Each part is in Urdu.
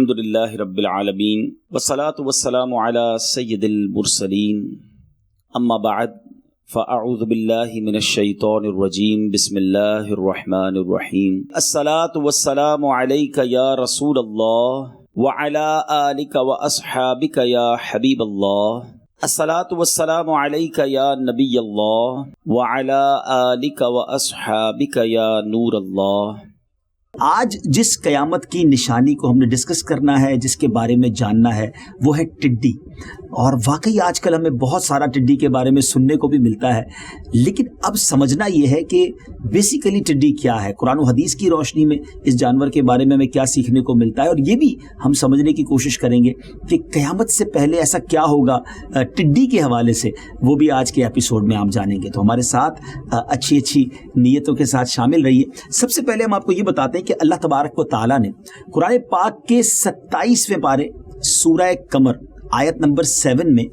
الحمد للہ رب العالمین والصلاة والسلام علی سید المرسلین اما بعد فاعوذ باللہ من الشیطان الرجیم بسم اللہ الرحمن الرحیم الصلاة والسلام علیک یا رسول اللہ وعلی آلک واصحابک یا حبیب اللہ الصلاة والسلام علیک یا نبی اللہ وعلی آلک واصحابک یا نور اللہ۔ آج جس قیامت کی نشانی کو ہم نے ڈسکس کرنا ہے، جس کے بارے میں جاننا ہے، وہ ہے ٹڈی۔ اور واقعی آج کل ہمیں بہت سارا ٹڈی کے بارے میں سننے کو بھی ملتا ہے، لیکن اب سمجھنا یہ ہے کہ بیسیکلی ٹڈی کیا ہے، قرآن و حدیث کی روشنی میں اس جانور کے بارے میں ہمیں کیا سیکھنے کو ملتا ہے، اور یہ بھی ہم سمجھنے کی کوشش کریں گے کہ قیامت سے پہلے ایسا کیا ہوگا ٹڈی کے حوالے سے، وہ بھی آج کے ایپیسوڈ میں ہم جانیں گے۔ تو ہمارے ساتھ اچھی نیتوں کے ساتھ شامل رہیے۔ سب سے پہلے ہم آپ کو یہ بتاتے ہیں کہ اللہ تبارک و تعالیٰ نے قرآن پاک کے 27ویں پارے سورہ قمر آیت نمبر 7 میں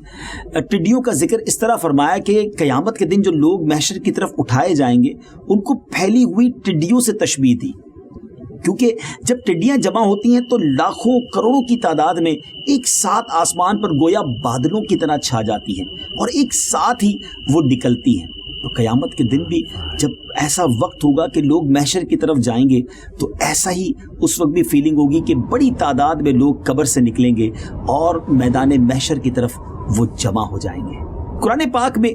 ٹڈیوں کا ذکر اس طرح فرمایا کہ قیامت کے دن جو لوگ محشر کی طرف اٹھائے جائیں گے ان کو پھیلی ہوئی ٹڈیوں سے تشبیہ دی، کیونکہ جب ٹڈیاں جمع ہوتی ہیں تو لاکھوں کروڑوں کی تعداد میں ایک ساتھ آسمان پر گویا بادلوں کی طرح چھا جاتی ہیں اور ایک ساتھ ہی وہ نکلتی ہیں۔ تو قیامت کے دن بھی جب ایسا وقت ہوگا کہ لوگ محشر کی طرف جائیں گے تو ایسا ہی اس وقت بھی فیلنگ ہوگی کہ بڑی تعداد میں لوگ قبر سے نکلیں گے اور میدان محشر کی طرف وہ جمع ہو جائیں گے۔ قرآن پاک میں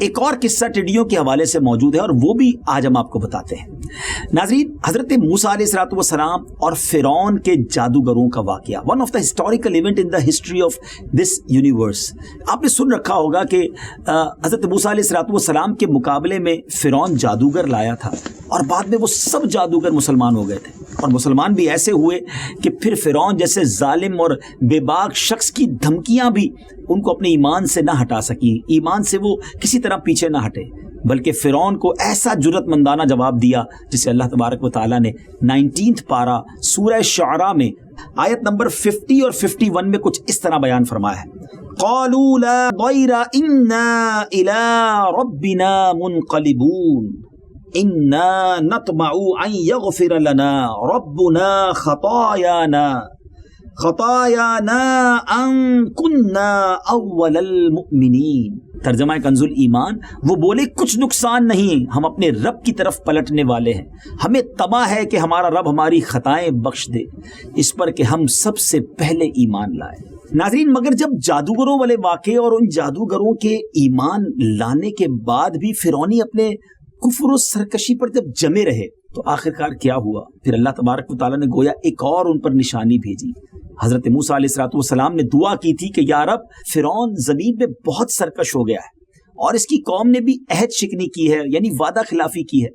ایک اور قصہ ٹڈیوں کے حوالے سے موجود ہے اور وہ بھی آج ہم آپ کو بتاتے ہیں۔ ناظرین، حضرت موسیٰ علیہ السلام اور فرعون کے جادوگروں کا واقعہ، one of the historical event in the history of this universe. آپ نے سن رکھا ہوگا کہ حضرت موسیٰ علیہ السلام کے مقابلے میں فرعون جادوگر لایا تھا اور بعد میں وہ سب جادوگر مسلمان ہو گئے تھے، اور مسلمان بھی ایسے ہوئے کہ پھر فرعون جیسے ظالم اور بے باک شخص کی دھمکیاں بھی ان کو اپنے ایمان سے نہ ہٹا سکی، ایمان سے وہ کسی طرح پیچھے نہ ہٹے، بلکہ فرعون کو ایسا جرأت مندانہ جواب دیا جسے اللہ تبارک و تعالیٰ نے 19 پارہ سورہ شعراء میں آیت نمبر 50 اور 51 میں کچھ اس طرح بیان فرمایا ہے۔ قالوا لا ضیر انا الی ربنا منقلبون انا نطمع ان یغفر لنا ربنا خطايانا ان كنا اول المؤمنین۔ ترجمہ کنز ایمان، وہ بولے کچھ نقصان نہیں، ہم اپنے رب کی طرف پلٹنے والے ہیں، ہمیں طمع ہے کہ ہمارا رب ہماری خطائیں بخش دے، اس پر کہ ہم سب سے پہلے ایمان لائے۔ ناظرین، مگر جب جادوگروں والے واقعے اور ان جادوگروں کے ایمان لانے کے بعد بھی فرعونی اپنے کفر و سرکشی پر جب جمے رہے تو آخرکار کیا ہوا؟ پھر اللہ تبارک و تعالیٰ نے گویا ایک اور ان پر نشانی بھیجی۔ حضرت موسیٰ علیہ السلام نے دعا کی تھی کہ یا رب، فرعون زمین پہ بہت سرکش ہو گیا ہے اور اس کی قوم نے بھی عہد شکنی کی ہے، یعنی وعدہ خلافی کی ہے،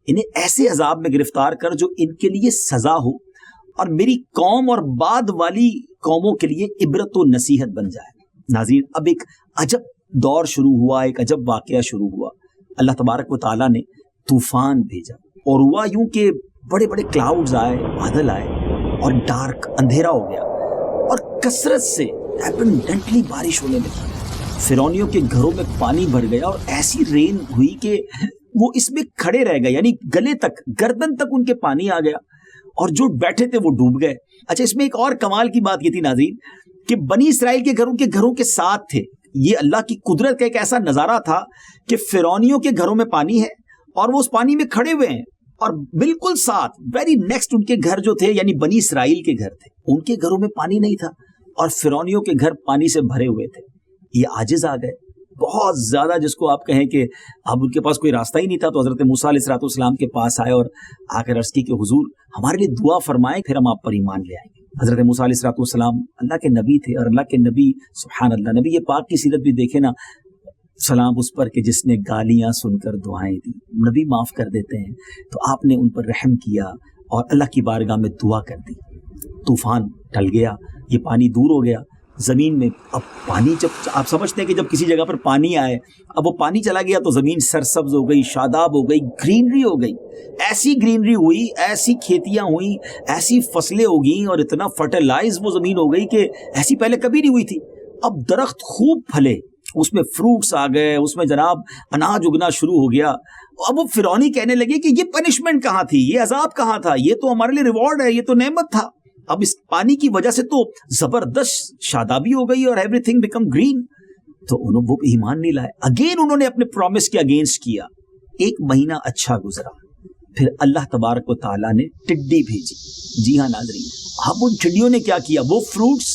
انہیں ایسے عذاب میں گرفتار کر جو ان کے لیے سزا ہو اور میری قوم اور بعد والی قوموں کے لیے عبرت و نصیحت بن جائے۔ ناظرین، اب ایک عجب دور شروع ہوا، ایک عجب واقعہ شروع ہوا۔ اللہ تبارک و تعالیٰ نے طوفان بھیجا اور ہوا یوں کہ بڑے بڑے کلاؤڈز آئے، بادل آئے اور ڈارک اندھیرا ہو گیا اور کثرت سے ایبنڈنٹلی بارش ہونے لگی۔ فرعونیوں کے گھروں میں پانی بھر گیا اور ایسی رین ہوئی کہ وہ اس میں کھڑے رہ گئے، یعنی گلے تک، گردن تک ان کے پانی آ گیا اور جو بیٹھے تھے وہ ڈوب گئے۔ اچھا، اس میں ایک اور کمال کی بات یہ تھی ناظرین کہ بنی اسرائیل کے گھروں کے ساتھ تھے۔ یہ اللہ کی قدرت کا ایک ایسا نظارہ تھا کہ فرعونیوں کے گھروں میں پانی ہے اور وہ اس پانی میں کھڑے ہوئے ہیں، اور بالکل ساتھ ویری نیکسٹ ان کے گھر جو تھے، یعنی بنی اسرائیل کے گھر تھے، ان کے گھروں میں پانی نہیں تھا اور فرعونیوں کے گھر پانی سے بھرے ہوئے تھے۔ یہ عاجز آ گئے بہت زیادہ، جس کو آپ کہیں کہ اب ان کے پاس کوئی راستہ ہی نہیں تھا، تو حضرت موسیٰ علیہ السلام کے پاس آئے اور آ کر عرض کی کہ حضور ہمارے لیے دعا فرمائیں، پھر ہم آپ پر ایمان لے آئیں گے۔ حضرت موسیٰ علیہ السلام اللہ کے نبی تھے، اور اللہ کے نبی، سبحان اللہ، نبی پاک کی سیرت بھی دیکھیں نا، سلام اس پر کہ جس نے گالیاں سن کر دعائیں دی، نبی معاف کر دیتے ہیں، تو آپ نے ان پر رحم کیا اور اللہ کی بارگاہ میں دعا کر دی۔ طوفان ٹل گیا، یہ پانی دور ہو گیا زمین میں۔ اب پانی، جب آپ سمجھتے ہیں کہ جب کسی جگہ پر پانی آئے، اب وہ پانی چلا گیا تو زمین سرسبز ہو گئی، شاداب ہو گئی، گرینری ہو گئی، ایسی گرینری ہوئی، ایسی کھیتیاں ہوئیں، ایسی فصلیں ہو گئیں اور اتنا فرٹیلائز وہ زمین ہو گئی کہ ایسی پہلے کبھی نہیں ہوئی تھی۔ اب درخت خوب پھلے، اس میں فروٹس آ گئے، اس میں جناب اناج اگنا شروع ہو گیا۔ اب وہ فرعونی کہنے لگے کہ یہ پنشمنٹ کہاں تھی، یہ عذاب کہاں تھا، یہ تو ہمارے لیے ریوارڈ ہے، یہ تو نعمت تھا۔ اب اس پانی کی وجہ سے تو زبردست شادابی ہو گئی اور ایوری تھنگ بیکم گرین. تو انہوں وہ ایمان نہیں لائے. اگین انہوں نے اپنے پرومس کے اگینسٹ کیا. 1 مہینہ اچھا گزرا, پھر اللہ تبارک و تعالیٰ نے ٹڈی بھیجی. جی ہاں ناظرین, اب ان ٹڈیوں نے کیا کیا, وہ فروٹس,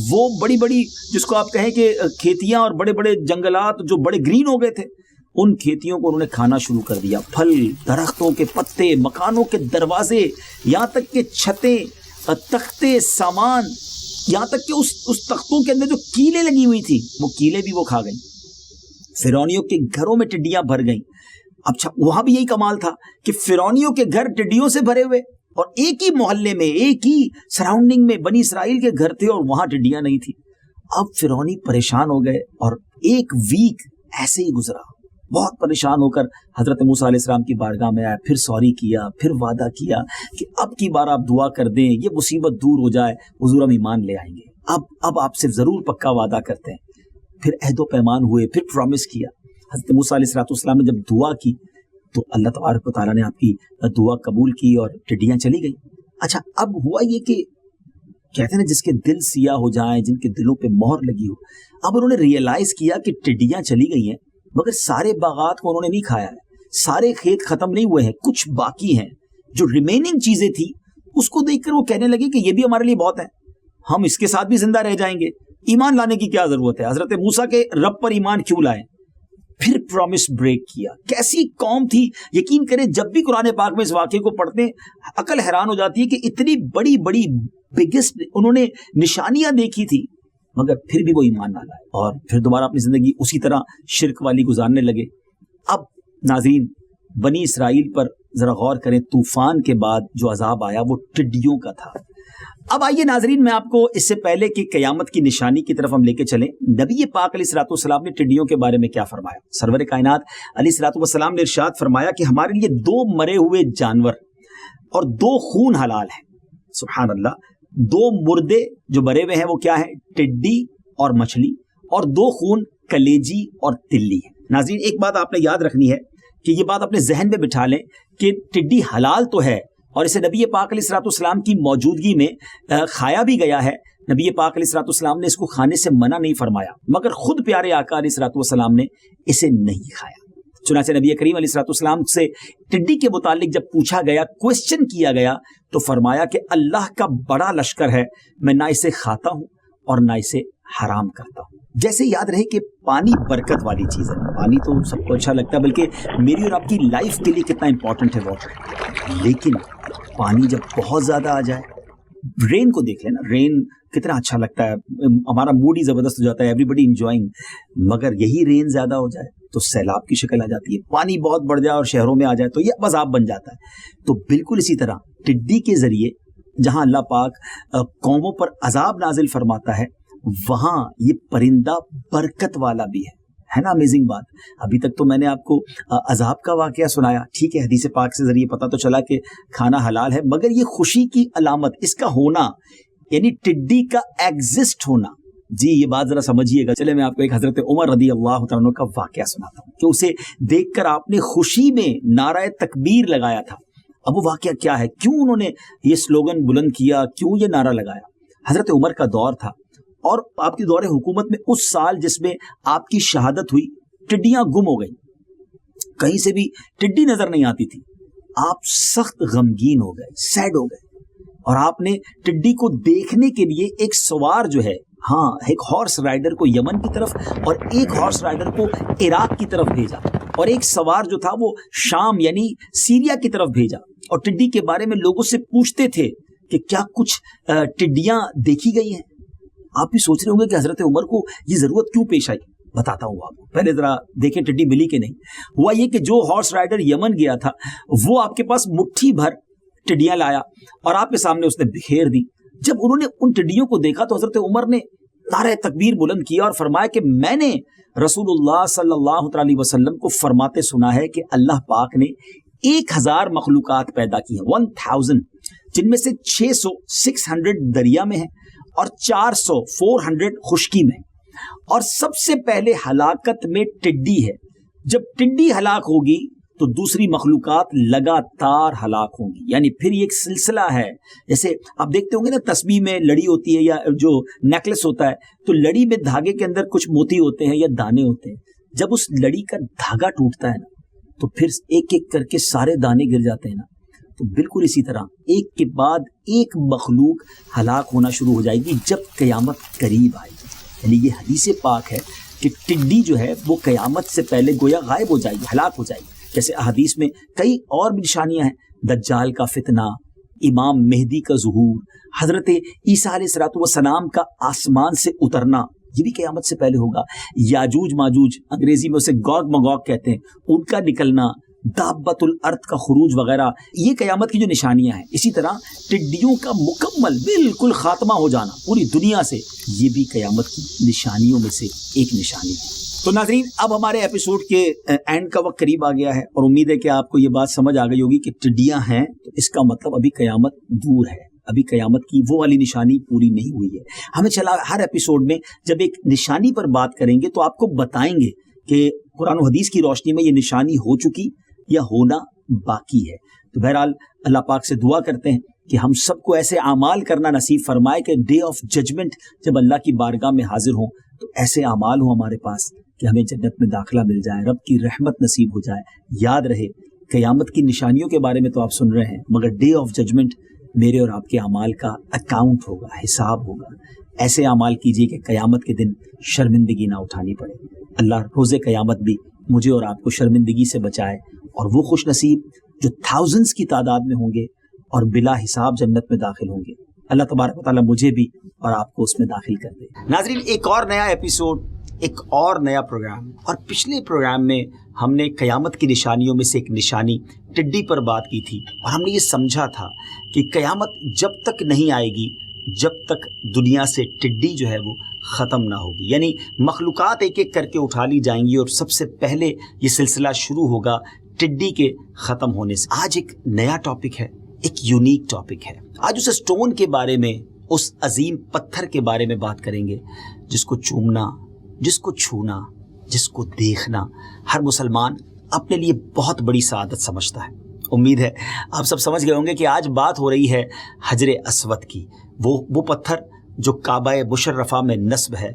وہ بڑی بڑی جس کو آپ کہیں کہ کھیتیاں اور بڑے بڑے جنگلات جو بڑے گرین ہو گئے تھے, ان کھیتیوں کو انہوں نے کھانا شروع کر دیا. پھل, درختوں کے پتے, مکانوں کے دروازے, یہاں تک کہ چھتیں, تختے, سامان, یہاں تک کہ اس تختوں کے اندر جو کیلیں لگی ہوئی تھی وہ کیلیں بھی وہ کھا گئیں. فرعونیوں کے گھروں میں ٹڈیاں بھر گئیں. اچھا وہاں بھی یہی کمال تھا کہ فرعونیوں کے گھر ٹڈیوں سے بھرے ہوئے, اور ایک ہی محلے میں, ایک ہی سراؤنڈنگ میں بنی اسرائیل کے گھر تھے اور وہاں ٹڈیاں نہیں تھی. اب فرعونی پریشان ہو گئے اور 1 ویک ایسے ہی گزرا. بہت پریشان ہو کر حضرت موسیٰ علیہ السلام کی بارگاہ میں آیا, پھر سوری کیا, پھر وعدہ کیا کہ اب کی بار آپ دعا کر دیں, یہ مصیبت دور ہو جائے, حضور ہم ایمان لے آئیں گے, اب آپ سے ضرور پکا وعدہ کرتے ہیں. پھر عہد و پیمان ہوئے, پھر پرومس کیا. حضرت موسیٰ علیہ السلام نے جب دعا کی تو اللہ تبارک و تعالیٰ نے آپ کی دعا قبول کی اور ٹڈیاں چلی گئی. اچھا اب ہوا یہ کہ کہتے ہیں جس کے دل سیاہ ہو جائیں, جن کے دلوں پہ مہر لگی ہو, اب انہوں نے ریئلائز کیا کہ ٹڈیاں چلی گئی ہیں مگر سارے باغات کو انہوں نے نہیں کھایا ہے, سارے کھیت ختم نہیں ہوئے ہیں, کچھ باقی ہیں. جو ریمیننگ چیزیں تھیں اس کو دیکھ کر وہ کہنے لگے کہ یہ بھی ہمارے لیے بہت ہے, ہم اس کے ساتھ بھی زندہ رہ جائیں گے, ایمان لانے کی کیا ضرورت ہے, حضرت موسیٰ کے رب پر ایمان کیوں لائیں. پھر پرومس بریک کیا. کیسی قوم تھی, یقین کریں جب بھی قرآن پاک میں اس واقعے کو پڑھتے ہیں عقل حیران ہو جاتی ہے کہ اتنی بڑی بڑی بگیسٹ انہوں نے نشانیاں دیکھی تھی مگر پھر بھی وہ ایمان نہ لائے اور پھر دوبارہ اپنی زندگی اسی طرح شرک والی گزارنے لگے. اب ناظرین بنی اسرائیل پر ذرا غور کریں, طوفان کے بعد جو عذاب آیا وہ ٹڈیوں کا تھا. اب آئیے ناظرین میں آپ کو اس سے پہلے کہ قیامت کی نشانی کی طرف ہم لے کے چلیں, نبی پاک علیہ الصلوۃ والسلام نے ٹڈیوں کے بارے میں کیا فرمایا. سرور کائنات علیہ الصلوۃ والسلام نے ارشاد فرمایا کہ ہمارے لیے 2 مرے ہوئے جانور اور 2 خون حلال ہیں. سبحان اللہ, 2 مردے جو مرے ہوئے ہیں وہ کیا ہیں, ٹڈی اور مچھلی, اور 2 خون کلیجی اور تلی ہیں. ناظرین ایک بات آپ نے یاد رکھنی ہے کہ یہ بات اپنے ذہن میں بٹھا لیں کہ ٹڈی حلال تو ہے اور اسے نبی پاک علیہ الصلوۃ والسلام کی موجودگی میں کھایا بھی گیا ہے. نبی پاک علیہ الصلوۃ والسلام نے اس کو کھانے سے منع نہیں فرمایا مگر خود پیارے آقا علیہ الصلوۃ والسلام نے اسے نہیں کھایا. چنانچہ نبی کریم علیہ الصلوۃ والسلام سے ٹڈی کے متعلق جب پوچھا گیا, کوسچن کیا گیا, تو فرمایا کہ اللہ کا بڑا لشکر ہے, میں نہ اسے کھاتا ہوں اور نہ اسے حرام کرتا ہوں. جیسے یاد رہے کہ پانی برکت والی چیز ہے, پانی تو سب کو اچھا لگتا ہے, بلکہ میری اور آپ کی لائف کے لیے کتنا امپورٹنٹ ہے واٹر. لیکن پانی جب بہت زیادہ آ جائے, رین کو دیکھ لینا, رین کتنا اچھا لگتا ہے, ہمارا موڈ ہی زبردست ہو جاتا ہے, ایوری بڈی انجوائنگ. مگر یہی رین زیادہ ہو جائے تو سیلاب کی شکل آ جاتی ہے, پانی بہت بڑھ جائے اور شہروں میں آ جائے تو یہ عذاب بن جاتا ہے. تو بالکل اسی طرح ٹڈی کے ذریعے جہاں اللہ پاک قوموں پر عذاب نازل فرماتا ہے وہاں یہ پرندہ برکت والا بھی ہے نا. امیزنگ بات. ابھی تک تو میں نے آپ کو عذاب کا واقعہ سنایا, ٹھیک ہے, حدیث پاک سے ذریعے پتہ تو چلا کہ کھانا حلال ہے, مگر یہ خوشی کی علامت اس کا ہونا, یعنی ٹڈی کا ایگزسٹ ہونا. جی یہ بات ذرا سمجھیے گا. چلے میں آپ کو ایک حضرت عمر رضی اللہ تعالیٰ عنہ کا واقعہ سناتا ہوں کہ اسے دیکھ کر آپ نے خوشی میں نعرہ تکبیر لگایا تھا. اب وہ واقعہ کیا ہے, کیوں انہوں نے یہ سلوگن بلند کیا, کیوں یہ نعرہ لگایا. حضرت عمر کا دور تھا اور آپ کی دور حکومت میں اس سال جس میں آپ کی شہادت ہوئی, ٹڈیاں گم ہو گئیں, کہیں سے بھی ٹڈی نظر نہیں آتی تھی. آپ سخت غمگین ہو گئے, سیڈ ہو گئے, اور آپ نے ٹڈی کو دیکھنے کے لیے ایک سوار جو ہے, ہاں ایک ہارس رائڈر کو یمن کی طرف اور ایک ہارس رائڈر کو عراق کی طرف بھیجا, اور ایک سوار جو تھا وہ شام یعنی سیریا کی طرف بھیجا, اور ٹڈی کے بارے میں لوگوں سے پوچھتے تھے کہ کیا کچھ ٹڈیاں دیکھی گئی ہیں. آپ بھی سوچ رہے ہوں گے کہ حضرت عمر کو یہ ضرورت کیوں پیش آئی. بتاتا ہوں آپ کو, پہلے ذرا دیکھیں ٹڈی ملی کہ نہیں. ہوا یہ کہ جو ہارس رائڈر یمن گیا تھا وہ آپ کے پاس مٹھی بھر ٹڈیاں لایا اور آپ کے سامنے اس نے بکھیر دی. جب انہوں نے ان ٹڈیوں کو دیکھا تو حضرت عمر نے نعرہ تکبیر بلند کیا اور فرمایا کہ میں نے رسول اللہ صلی اللہ علیہ وسلم کو فرماتے سنا ہے کہ اللہ پاک نے 1000 مخلوقات پیدا کی ہیں, 1000, جن میں سے 600 دریا میں ہیں اور 400 خشکی میں, اور سب سے پہلے ہلاکت میں ٹڈی ہے. جب ٹڈی ہلاک ہوگی تو دوسری مخلوقات لگاتار ہلاک ہوں گی. یعنی پھر یہ ایک سلسلہ ہے. جیسے آپ دیکھتے ہوں گے نا تسبیح میں لڑی ہوتی ہے یا جو نیکلس ہوتا ہے, تو لڑی میں دھاگے کے اندر کچھ موتی ہوتے ہیں یا دانے ہوتے ہیں. جب اس لڑی کا دھاگا ٹوٹتا ہے نا تو پھر ایک ایک کر کے سارے دانے گر جاتے ہیں نا. تو بالکل اسی طرح ایک کے بعد ایک مخلوق ہلاک ہونا شروع ہو جائے گی جب قیامت قریب آئے گی. یعنی یہ حدیث پاک ہے کہ ٹڈی جو ہے وہ قیامت سے پہلے گویا غائب ہو جائے گی, ہلاک ہو جائے گی. جیسے احادیث میں کئی اور بھی نشانیاں ہیں, دجال کا فتنہ, امام مہدی کا ظہور, حضرت عیسیٰ علیہ السلام کا آسمان سے اترنا, یہ بھی قیامت سے پہلے ہوگا. یاجوج ماجوج, انگریزی میں اسے گوگ مگوگ کہتے ہیں, ان کا نکلنا, دابت الارض کا خروج وغیرہ, یہ قیامت کی جو نشانیاں ہیں. اسی طرح ٹڈیوں کا مکمل بالکل خاتمہ ہو جانا پوری دنیا سے, یہ بھی قیامت کی نشانیوں میں سے ایک نشانی ہے. تو ناظرین, اب ہمارے ایپیسوڈ کے اینڈ کا وقت قریب آ گیا ہے اور امید ہے کہ آپ کو یہ بات سمجھ آ گئی ہوگی کہ ٹڈیاں ہیں تو اس کا مطلب ابھی قیامت دور ہے, ابھی قیامت کی وہ والی نشانی پوری نہیں ہوئی ہے. ہمیں چلا ہر ایپیسوڈ میں جب ایک نشانی پر بات کریں گے تو آپ کو بتائیں گے کہ قرآن و حدیث کی روشنی میں یہ نشانی ہو چکی یا ہونا باقی ہے. تو بہرحال اللہ پاک سے دعا کرتے ہیں کہ ہم سب کو ایسے اعمال کرنا نصیب فرمائے کہ ڈے آف ججمنٹ جب اللہ کی بارگاہ میں حاضر ہوں تو ایسے اعمال ہوں ہمارے پاس کہ ہمیں جنت میں داخلہ مل جائے, رب کی رحمت نصیب ہو جائے. یاد رہے قیامت کی نشانیوں کے بارے میں تو آپ سن رہے ہیں, مگر ڈے آف ججمنٹ میرے اور آپ کے اعمال کا اکاؤنٹ ہوگا, حساب ہوگا. ایسے اعمال کیجیے کہ قیامت کے دن شرمندگی نہ اٹھانی پڑے. اللہ روز قیامت بھی مجھے اور آپ کو شرمندگی سے بچائے اور وہ خوش نصیب جو تھاؤزنڈز کی تعداد میں ہوں گے اور بلا حساب جنت میں داخل ہوں گے. اللہ تبارک و تعالیٰ مجھے بھی اور آپ کو اس میں داخل کر دے. ناظرین, ایک اور نیا ایپیسوڈ, ایک اور نیا پروگرام. اور پچھلے پروگرام میں ہم نے قیامت کی نشانیوں میں سے ایک نشانی ٹڈی پر بات کی تھی اور ہم نے یہ سمجھا تھا کہ قیامت جب تک نہیں آئے گی جب تک دنیا سے ٹڈی جو ہے وہ ختم نہ ہوگی. یعنی مخلوقات ایک ایک کر کے اٹھا لی جائیں گی اور سب سے پہلے یہ سلسلہ شروع ہوگا ٹڈی کے ختم ہونے سے. آج ایک نیا ٹاپک ہے, ایک یونیک ٹاپک ہے. آج اس اسٹون کے بارے میں, اس عظیم پتھر کے بارے میں بات کریں گے جس کو چومنا, جس کو چھونا, جس کو دیکھنا ہر مسلمان اپنے لیے بہت بڑی سعادت سمجھتا ہے. امید ہے آپ سب سمجھ گئے ہوں گے کہ آج بات ہو رہی ہے حجر اسود کی. وہ پتھر جو کعبہ مشرفہ میں نصب ہے.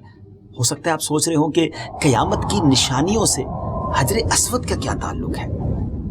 ہو سکتا ہے آپ سوچ رہے ہوں کہ قیامت کی نشانیوں سے حجر اسود کا کیا تعلق ہے.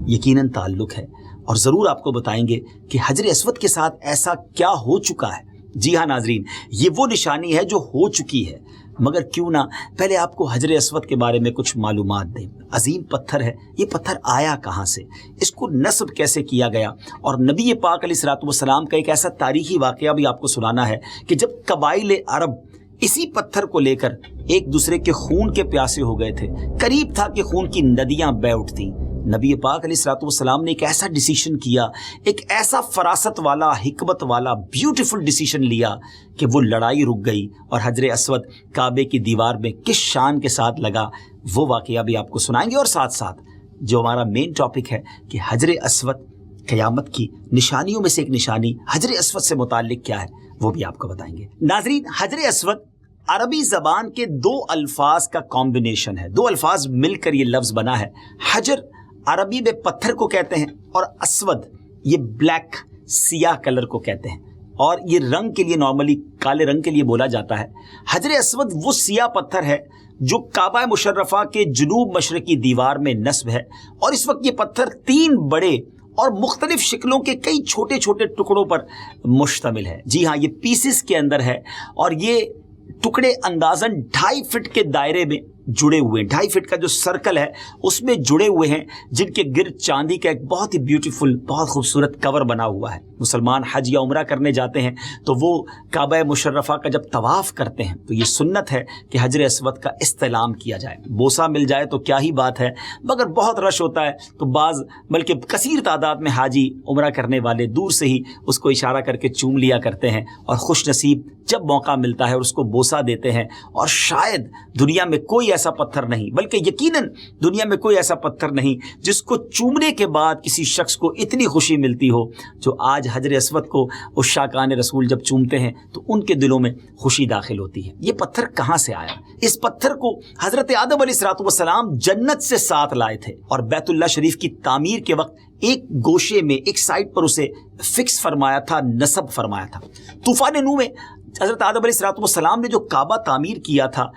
یقیناً تعلق ہے اور ضرور آپ کو بتائیں گے کہ حجر اسود کے ساتھ ایسا کیا ہو چکا ہے. جی ہاں ناظرین, یہ وہ نشانی ہے جو ہو چکی ہے, مگر کیوں نہ پہلے آپ کو حجر اسود کے بارے میں کچھ معلومات دیں. عظیم پتھر ہے, یہ پتھر آیا کہاں سے, اس کو نصب کیسے کیا گیا, اور نبی پاک علیہ الصلوۃ والسلام کا ایک ایسا تاریخی واقعہ بھی آپ کو سنانا ہے کہ جب قبائل عرب اسی پتھر کو لے کر ایک دوسرے کے خون کے پیاسے ہو گئے تھے, قریب تھا کہ خون کی ندیاں بہہ اٹھتیں. نبی پاک علیہ الصلوۃ والسلام نے ایک ایسا ڈیسیشن کیا, ایک ایسا فراست والا, حکمت والا, بیوٹیفل ڈیسیشن لیا کہ وہ لڑائی رک گئی اور حجر اسود کعبے کی دیوار میں کس شان کے ساتھ لگا, وہ واقعہ بھی آپ کو سنائیں گے. اور ساتھ ساتھ جو ہمارا مین ٹاپک ہے کہ حجر اسود قیامت کی نشانیوں میں سے ایک نشانی حجر اسود سے متعلق کیا ہے, وہ بھی آپ کو بتائیں گے. ناظرین, حجر اسود عربی زبان کے دو الفاظ کا کمبینیشن ہے, دو الفاظ مل کر یہ لفظ بنا ہے. حجر عربی میں پتھر کو کہتے ہیں اور اسود یہ بلیک, سیاہ کلر کو کہتے ہیں, اور یہ رنگ کے لیے نارملی کالے رنگ کے لیے بولا جاتا ہے. حجر اسود وہ سیاہ پتھر ہے جو کعبہ مشرفہ کے جنوب مشرقی دیوار میں نصب ہے, اور اس وقت یہ پتھر 3 بڑے اور مختلف شکلوں کے کئی چھوٹے چھوٹے ٹکڑوں پر مشتمل ہے. جی ہاں, یہ پیسز کے اندر ہے اور یہ ٹکڑے اندازاً 2.5 فٹ کے دائرے میں جڑے ہوئے ہیں. 2.5 فٹ کا جو سرکل ہے اس میں جڑے ہوئے ہیں, جن کے گرد چاندی کا ایک بہت ہی بیوٹیفل, بہت خوبصورت کور بنا ہوا ہے. مسلمان حج یا عمرہ کرنے جاتے ہیں تو وہ کعبہ مشرفہ کا جب طواف کرتے ہیں تو یہ سنت ہے کہ حجر اسود کا استلام کیا جائے. بوسہ مل جائے تو کیا ہی بات ہے, مگر بہت رش ہوتا ہے تو بعض بلکہ کثیر تعداد میں حاجی عمرہ کرنے والے دور سے ہی اس کو اشارہ کر کے چوم لیا کرتے ہیں اور خوش نصیب جب موقع ملتا ہے اور اس کو بوسہ دیتے ہیں. اور شاید دنیا میں کوئی ایسا پتھر نہیں، بلکہ یقیناً دنیا میں کوئی ایسا پتھر نہیں جس کو چومنے کے بعد کسی شخص کو اتنی خوشی ملتی ہو جو آج حجر اسود کو عشاقان رسول جب چومتے ہیں تو ان کے دلوں میں خوشی داخل ہوتی ہے۔ یہ پتھر کہاں سے آیا؟ اس پتھر کو حضرت آدم علیہ السلام جنت سے ساتھ لائے تھے اور بیت اللہ شریف کی تعمیر کے وقت ایک گوشے میں، ایک سائڈ پر اسے فکس فرمایا تھا، نصب فرمایا تھا۔ طوفان نوح میں حضرت آدم علیہ السلام نے جو کعبہ تعمیر کیا تھا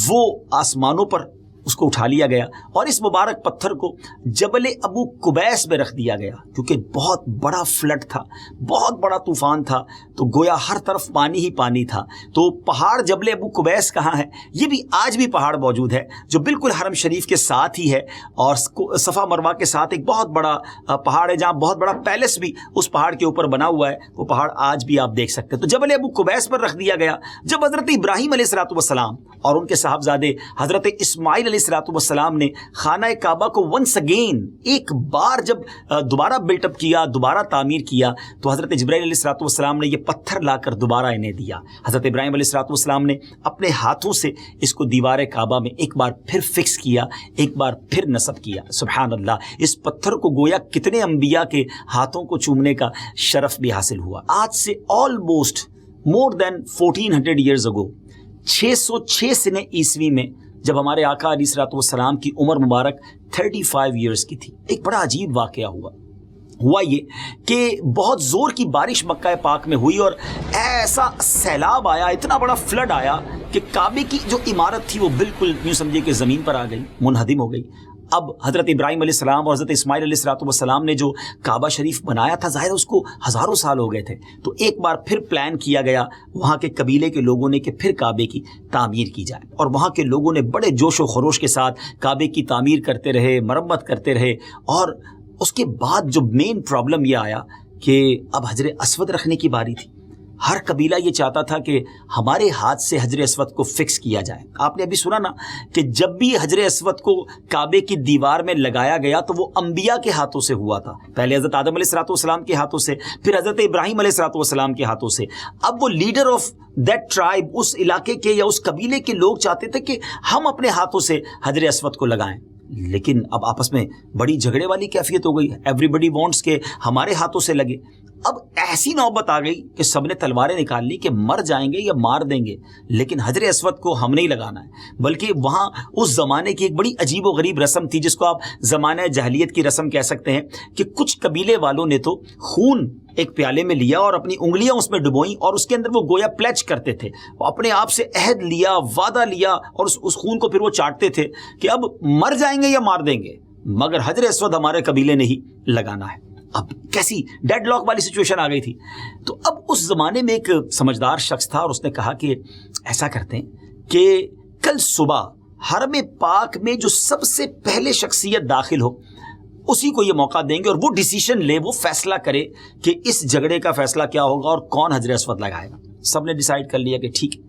وہ آسمانوں پر اس کو اٹھا لیا گیا اور اس مبارک پتھر کو جبل ابو قبیس میں رکھ دیا گیا، کیونکہ بہت بڑا فلڈ تھا، بہت بڑا طوفان تھا، تو گویا ہر طرف پانی ہی پانی تھا۔ تو پہاڑ جبل ابو قبیس کہاں ہے؟ یہ بھی آج بھی پہاڑ موجود ہے جو بالکل حرم شریف کے ساتھ ہی ہے، اور صفا مروہ کے ساتھ ایک بہت بڑا پہاڑ ہے جہاں بہت بڑا پیلس بھی اس پہاڑ کے اوپر بنا ہوا ہے، وہ پہاڑ آج بھی آپ دیکھ سکتے ہیں۔ تو جبل ابو قبیس پر رکھ دیا گیا۔ جب حضرت ابراہیم علیہ السلام اور ان کے صاحبزادے حضرت اسماعیل علیہ السلام نے خانہ کعبہ کو ونس اگین ایک بار جب دوبارہ بلٹ اپ کیا، دوبارہ تعمیر کیا، تو حضرت جبرائیل علیہ السلام نے یہ پتھر لا کر دوبارہ انہیں دیا۔ حضرت ابراہیم علیہ السلام نے اپنے ہاتھوں سے اس کو دیوار کعبہ میں ایک بار پھر فکس کیا، ایک بار پھر نصب کیا۔ سبحان اللہ، اس پتھر کو گویا کتنے انبیاء کے ہاتھوں کو چومنے کا شرف بھی حاصل ہوا۔ آج سے آلموسٹ مور دین 1400 ایئرز اگو، 606 سنہ عیسوی میں جب ہمارے آقا علیہ السلام کی عمر مبارک 35 ایئرز کی تھی، ایک بڑا عجیب واقعہ ہوا یہ کہ بہت زور کی بارش مکہ پاک میں ہوئی اور ایسا سیلاب آیا، اتنا بڑا فلڈ آیا کہ کعبے کی جو عمارت تھی وہ بالکل یوں سمجھے کہ زمین پر آ گئی، منہدم ہو گئی۔ اب حضرت ابراہیم علیہ السلام اور حضرت اسماعیل علیہ السلام نے جو کعبہ شریف بنایا تھا، ظاہر اس کو ہزاروں سال ہو گئے تھے، تو ایک بار پھر پلان کیا گیا وہاں کے قبیلے کے لوگوں نے کہ پھر کعبے کی تعمیر کی جائے، اور وہاں کے لوگوں نے بڑے جوش و خروش کے ساتھ کعبے کی تعمیر کرتے رہے، مرمت کرتے رہے۔ اور اس کے بعد جو مین پرابلم یہ آیا کہ اب حجر اسود رکھنے کی باری تھی۔ ہر قبیلہ یہ چاہتا تھا کہ ہمارے ہاتھ سے حجر اسود کو فکس کیا جائے۔ آپ نے ابھی سنا نا کہ جب بھی حجر اسود کو کعبے کی دیوار میں لگایا گیا تو وہ انبیاء کے ہاتھوں سے ہوا تھا، پہلے حضرت آدم علیہ السلام کے ہاتھوں سے، پھر حضرت ابراہیم علیہ السلام کے ہاتھوں سے۔ اب وہ لیڈر آف دیٹ ٹرائب، اس علاقے کے یا اس قبیلے کے لوگ چاہتے تھے کہ ہم اپنے ہاتھوں سے حجر اسود کو لگائیں، لیکن اب آپس میں بڑی جھگڑے والی کیفیت ہو گئی۔ ایوری بڈی وانٹس کہ ہمارے ہاتھوں سے لگے۔ اب ایسی نوبت آ گئی کہ سب نے تلواریں نکال لی کہ مر جائیں گے یا مار دیں گے، لیکن حجر اسود کو ہم نہیں لگانا ہے۔ بلکہ وہاں اس زمانے کی ایک بڑی عجیب و غریب رسم تھی جس کو آپ زمانہ جاہلیت کی رسم کہہ سکتے ہیں، کہ کچھ قبیلے والوں نے تو خون ایک پیالے میں لیا اور اپنی انگلیاں اس میں ڈبوئیں، اور اس کے اندر وہ گویا پلیچ کرتے تھے، وہ اپنے آپ سے عہد لیا، وعدہ لیا، اور اس خون کو پھر وہ چاٹتے تھے کہ اب مر جائیں گے یا مار دیں گے، مگر حجر اسود ہمارے قبیلے نے ہی لگانا ہے۔ اب کیسی ڈیڈ لاک والی سچویشن آ گئی تھی۔ تو اب اس زمانے میں ایک سمجھدار شخص تھا اور اس نے کہا کہ ایسا کرتے ہیں کہ کل صبح حرم پاک میں جو سب سے پہلے شخصیت داخل ہو اسی کو یہ موقع دیں گے اور وہ ڈیسیشن لے، وہ فیصلہ کرے کہ اس جھگڑے کا فیصلہ کیا ہوگا اور کون حجر اسود لگائے گا۔ سب نے ڈیسائیڈ کر لیا کہ ٹھیک ہے۔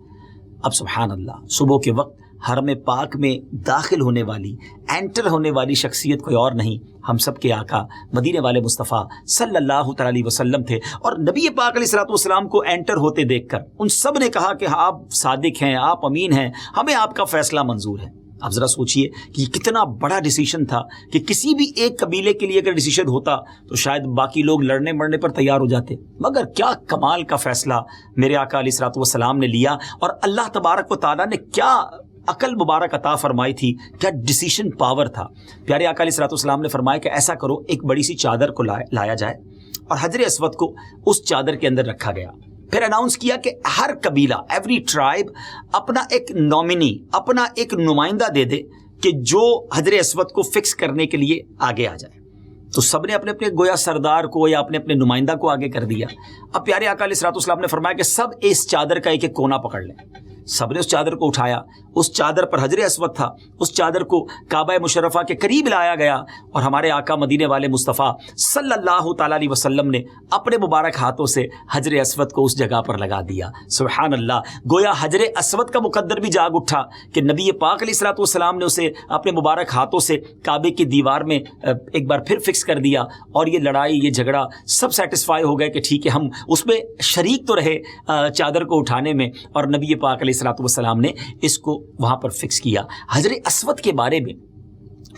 اب سبحان اللہ، صبح کے وقت حرم پاک میں داخل ہونے والی، انٹر ہونے والی شخصیت کوئی اور نہیں، ہم سب کے آقا مدینے والے مصطفیٰ صلی اللہ تعالی علیہ وسلم تھے۔ اور نبی پاک علیہ السلام کو انٹر ہوتے دیکھ کر ان سب نے کہا کہ آپ صادق ہیں، آپ امین ہیں، ہمیں آپ کا فیصلہ منظور ہے۔ اب ذرا سوچئے کہ یہ کتنا بڑا ڈیسیشن تھا کہ کسی بھی ایک قبیلے کے لیے اگر ڈیسیشن ہوتا تو شاید باقی لوگ لڑنے مرنے پر تیار ہو جاتے، مگر کیا کمال کا فیصلہ میرے آقا علیہ السلام نے لیا، اور اللہ تبارک و تعالیٰ نے کیا عقل مبارک عطا فرمائی تھی، کیا ڈیسیشن پاور تھا۔ پیارے آقا علیہ السلام نے فرمایا کہ ایسا کرو، ایک بڑی سی چادر کو لایا جائے اور حجر اسود کو اس چادر کے اندر رکھا گیا۔ پھر اناؤنس کیا کہ ہر قبیلہ، ایوری ٹرائب اپنا ایک نامنی، اپنا ایک نمائندہ دے دے کہ جو حجر اسود کو فکس کرنے کے لیے آگے آ جائے۔ تو سب نے اپنے اپنے گویا سردار کو یا اپنے نمائندہ کو آگے کر دیا۔ اب پیارے آقا علیہ السلام نے فرمایا کہ سب اس چادر کا ایک ایک کونا پکڑ لیں۔ سب نے اس چادر کو اٹھایا، اس چادر پر حجر اسود تھا، اس چادر کو کعبہ مشرفہ کے قریب لایا گیا اور ہمارے آقا مدینے والے مصطفیٰ صلی اللہ تعالیٰ علیہ وسلم نے اپنے مبارک ہاتھوں سے حجر اسود کو اس جگہ پر لگا دیا۔ سبحان اللہ، گویا حجر اسود کا مقدر بھی جاگ اٹھا کہ نبی پاک علیہ السلام نے اسے اپنے مبارک ہاتھوں سے کعبے کی دیوار میں ایک بار پھر فکس کر دیا، اور یہ لڑائی، یہ جھگڑا سب سیٹسفائی ہو گئے کہ ٹھیک ہے، ہم اس میں شریک تو رہے چادر کو اٹھانے میں، اور نبی پاک علیہ السلام نے اس کو وہاں پر فکس کیا. حجر اسود کے بارے میں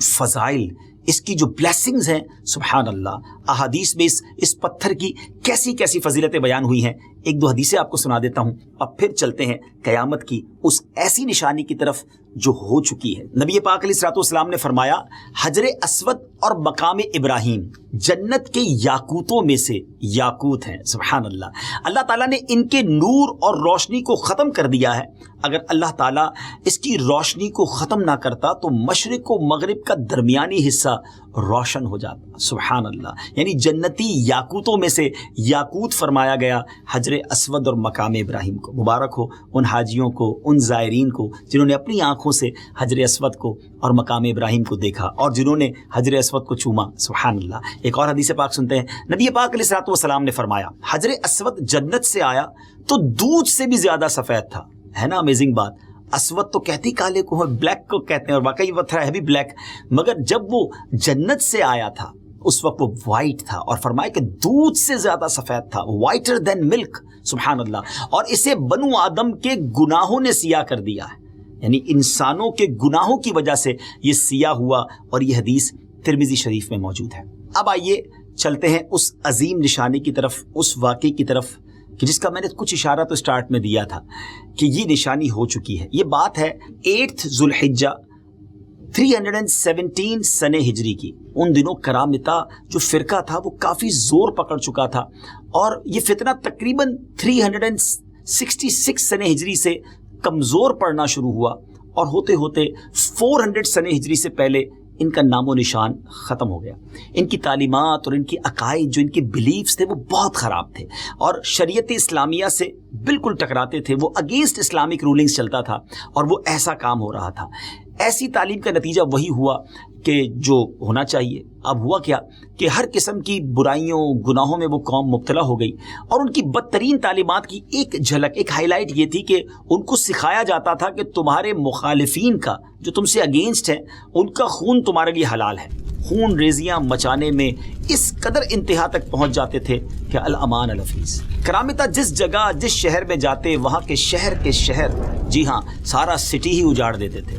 فضائل، اس کی جو بلیسنگز ہیں، سبحان اللہ، احادیث میں اس پتھر کی کیسی کیسی فضیلتیں بیان ہوئی ہیں. ایک دو حدیثیں آپ کو سنا دیتا ہوں اور پھر چلتے ہیں قیامت کی اس ایسی نشانی کی طرف جو ہو چکی ہے. نبی پاک علیہ الصلوۃ والسلام نے فرمایا حجر اسود اور مقام ابراہیم جنت کے یاقوتوں میں سے یاقوت ہیں. سبحان اللہ، اللہ تعالیٰ نے ان کے نور اور روشنی کو ختم کر دیا ہے. اگر اللہ تعالیٰ اس کی روشنی کو ختم نہ کرتا تو مشرق و مغرب کا درمیانی حصہ روشن ہو جاتا. سبحان اللہ، یعنی جنتی یاقوتوں میں سے یاقوت فرمایا گیا حجر اسود اور مقام ابراہیم کو. مبارک ہو ان حاجیوں کو، ان زائرین کو جنہوں نے اپنی آنکھوں سے حجر اسود کو اور مقام ابراہیم کو دیکھا اور جنہوں نے حجر اسود کو چوما. سبحان اللہ. ایک اور حدیث پاک سنتے ہیں. نبی پاک علیہ الصلوۃ والسلام نے فرمایا حجر اسود جنت سے آیا تو دودھ سے بھی زیادہ سفید تھا. ہے نا امیزنگ بات. اسود تو کہتی کالے کو، بلیک کو کہتے ہیں، اور واقعی وہ تھا ہے بھی بلیک، مگر جب وہ جنت سے آیا تھا اس وقت وہ وائٹ تھا، اور فرمایا کہ دودھ سے زیادہ سفید تھا، وائٹر دین ملک. سبحان اللہ. اور اسے بنو آدم کے گناہوں نے سیاہ کر دیا ہے، یعنی انسانوں کے گناہوں کی وجہ سے یہ سیاہ ہوا، اور یہ حدیث ترمذی شریف میں موجود ہے. اب آئیے چلتے ہیں اس عظیم نشانی کی طرف، اس واقعے کی طرف کہ جس کا میں نے کچھ اشارہ تو سٹارٹ میں دیا تھا کہ یہ نشانی ہو چکی ہے. یہ بات ہے 8 ذوالحجہ 317 سنہ ہجری کی. ان دنوں کرامتا جو فرقہ تھا وہ کافی زور پکڑ چکا تھا، اور یہ فتنہ تقریباً 366 سنہ ہجری سے کمزور پڑنا شروع ہوا، اور ہوتے ہوتے 400 سنہ ہجری سے پہلے ان کا نام و نشان ختم ہو گیا. ان کی تعلیمات اور ان کی عقائد، جو ان کے بلیفز تھے، وہ بہت خراب تھے اور شریعت اسلامیہ سے بالکل ٹکراتے تھے. وہ اگینسٹ اسلامک رولنگز چلتا تھا، اور وہ ایسا کام ہو رہا تھا. ایسی تعلیم کا نتیجہ وہی ہوا کہ جو ہونا چاہیے. اب ہوا کیا کہ ہر قسم کی برائیوں، گناہوں میں وہ قوم مبتلا ہو گئی، اور ان کی بدترین تعلیمات کی ایک جھلک، ایک ہائی لائٹ یہ تھی کہ ان کو سکھایا جاتا تھا کہ تمہارے مخالفین کا، جو تم سے اگینسٹ ہیں، ان کا خون تمہارے لیے حلال ہے. خون ریزیاں مچانے میں اس قدر انتہا تک پہنچ جاتے تھے کہ الامان الحفیظ. کرامتا جس جگہ، جس شہر میں جاتے، وہاں کے شہر، جی ہاں، سارا سٹی ہی اجاڑ دیتے تھے.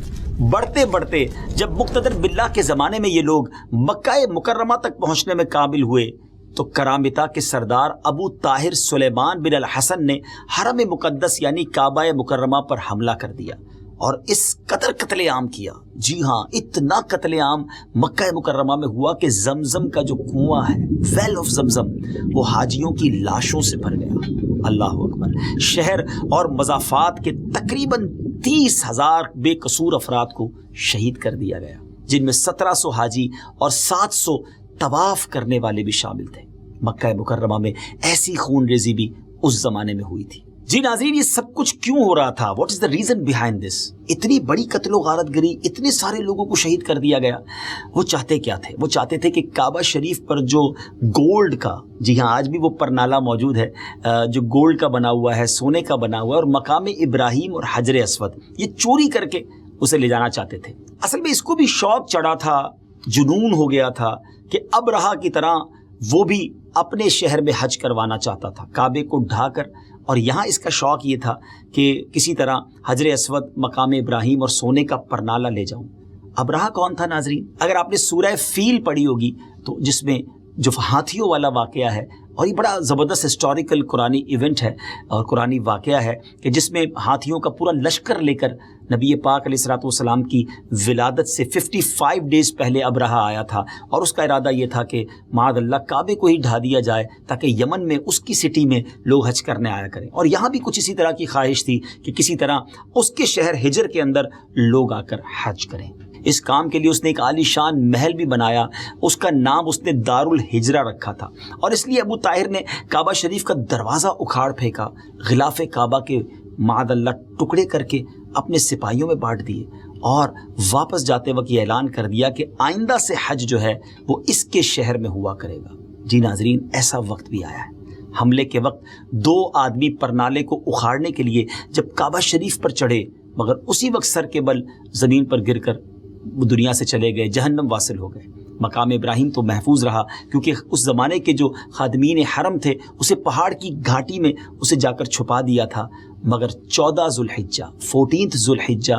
بڑھتے بڑھتے جب مقتدر باللہ کے زمانے میں یہ لوگ مکہ مکرمہ تک پہنچنے میں قابل ہوئے تو کرامتا کے سردار ابو طاہر سلیمان بن الحسن نے حرم مقدس یعنی کعبہ مکرمہ پر حملہ کر دیا اور اس قدر قتل عام کیا. جی ہاں، اتنا قتل عام مکہ مکرمہ میں ہوا کہ زمزم کا جو کنواں ہے، ویل آف زمزم، وہ حاجیوں کی لاشوں سے بھر گیا. اللہ اکبر. شہر اور مضافات کے تقریباً 30,000 بے قصور افراد کو شہید کر دیا گیا، جن میں 1700 حاجی اور 700 طواف کرنے والے بھی شامل تھے. مکہ مکرمہ میں ایسی خون ریزی بھی اس زمانے میں ہوئی تھی. جی ناظرین، یہ سب کچھ کیوں ہو رہا تھا؟ What is the reason behind this? اتنی بڑی قتل و غارت گری، اتنے سارے لوگوں کو شہید کر دیا گیا. وہ چاہتے کیا تھے؟ وہ چاہتے تھے کہ کعبہ شریف پر جو گولڈ کا، جی ہاں آج بھی وہ پرنالہ موجود ہے جو گولڈ کا بنا ہوا ہے، سونے کا بنا ہوا ہے، اور مقام ابراہیم اور حجر اسود یہ چوری کر کے اسے لے جانا چاہتے تھے. اصل میں اس کو بھی شوق چڑھا تھا، جنون ہو گیا تھا کہ ابرہہ کی طرح وہ بھی اپنے شہر میں حج کروانا چاہتا تھا، کعبے کو ڈھا کر. اور یہاں اس کا شوق یہ تھا کہ کسی طرح حجر اسود، مقام ابراہیم اور سونے کا پرنالہ لے جاؤں. ابرہہ کون تھا ناظرین؟ اگر آپ نے سورہ فیل پڑھی ہوگی تو جس میں جو ہاتھیوں والا واقعہ ہے، اور یہ بڑا زبردست ہسٹوریکل قرآنی ایونٹ ہے اور قرآنی واقعہ ہے کہ جس میں ہاتھیوں کا پورا لشکر لے کر نبی پاک علیہ الصلوۃ والسلام کی ولادت سے 55 ڈیز پہلے ابرہہ آیا تھا، اور اس کا ارادہ یہ تھا کہ معاذ اللہ کعبے کو ہی ڈھا دیا جائے تاکہ یمن میں اس کی سٹی میں لوگ حج کرنے آیا کریں. اور یہاں بھی کچھ اسی طرح کی خواہش تھی کہ کسی طرح اس کے شہر ہجر کے اندر لوگ آ کر حج کریں. اس کام کے لیے اس نے ایک عالی شان محل بھی بنایا، اس کا نام اس نے دار الحجرہ رکھا تھا. اور اس لیے ابو طاہر نے کعبہ شریف کا دروازہ اکھاڑ پھینکا، غلاف کعبہ کے معاذ اللہ ٹکڑے کر کے اپنے سپاہیوں میں بانٹ دیے، اور واپس جاتے وقت یہ اعلان کر دیا کہ آئندہ سے حج جو ہے وہ اس کے شہر میں ہوا کرے گا. جی ناظرین، ایسا وقت بھی آیا ہے. حملے کے وقت 2 آدمی پرنالے کو اکھاڑنے کے لیے جب کعبہ شریف پر چڑھے، مگر اسی وقت سر کے بل زمین پر گر کر وہ دنیا سے چلے گئے، جہنم واصل ہو گئے. مقام ابراہیم تو محفوظ رہا کیونکہ اس زمانے کے جو خادمین حرم تھے اسے پہاڑ کی گھاٹی میں اسے جا کر چھپا دیا تھا، مگر 14 ذوالحجہ 14 ذوالحجہ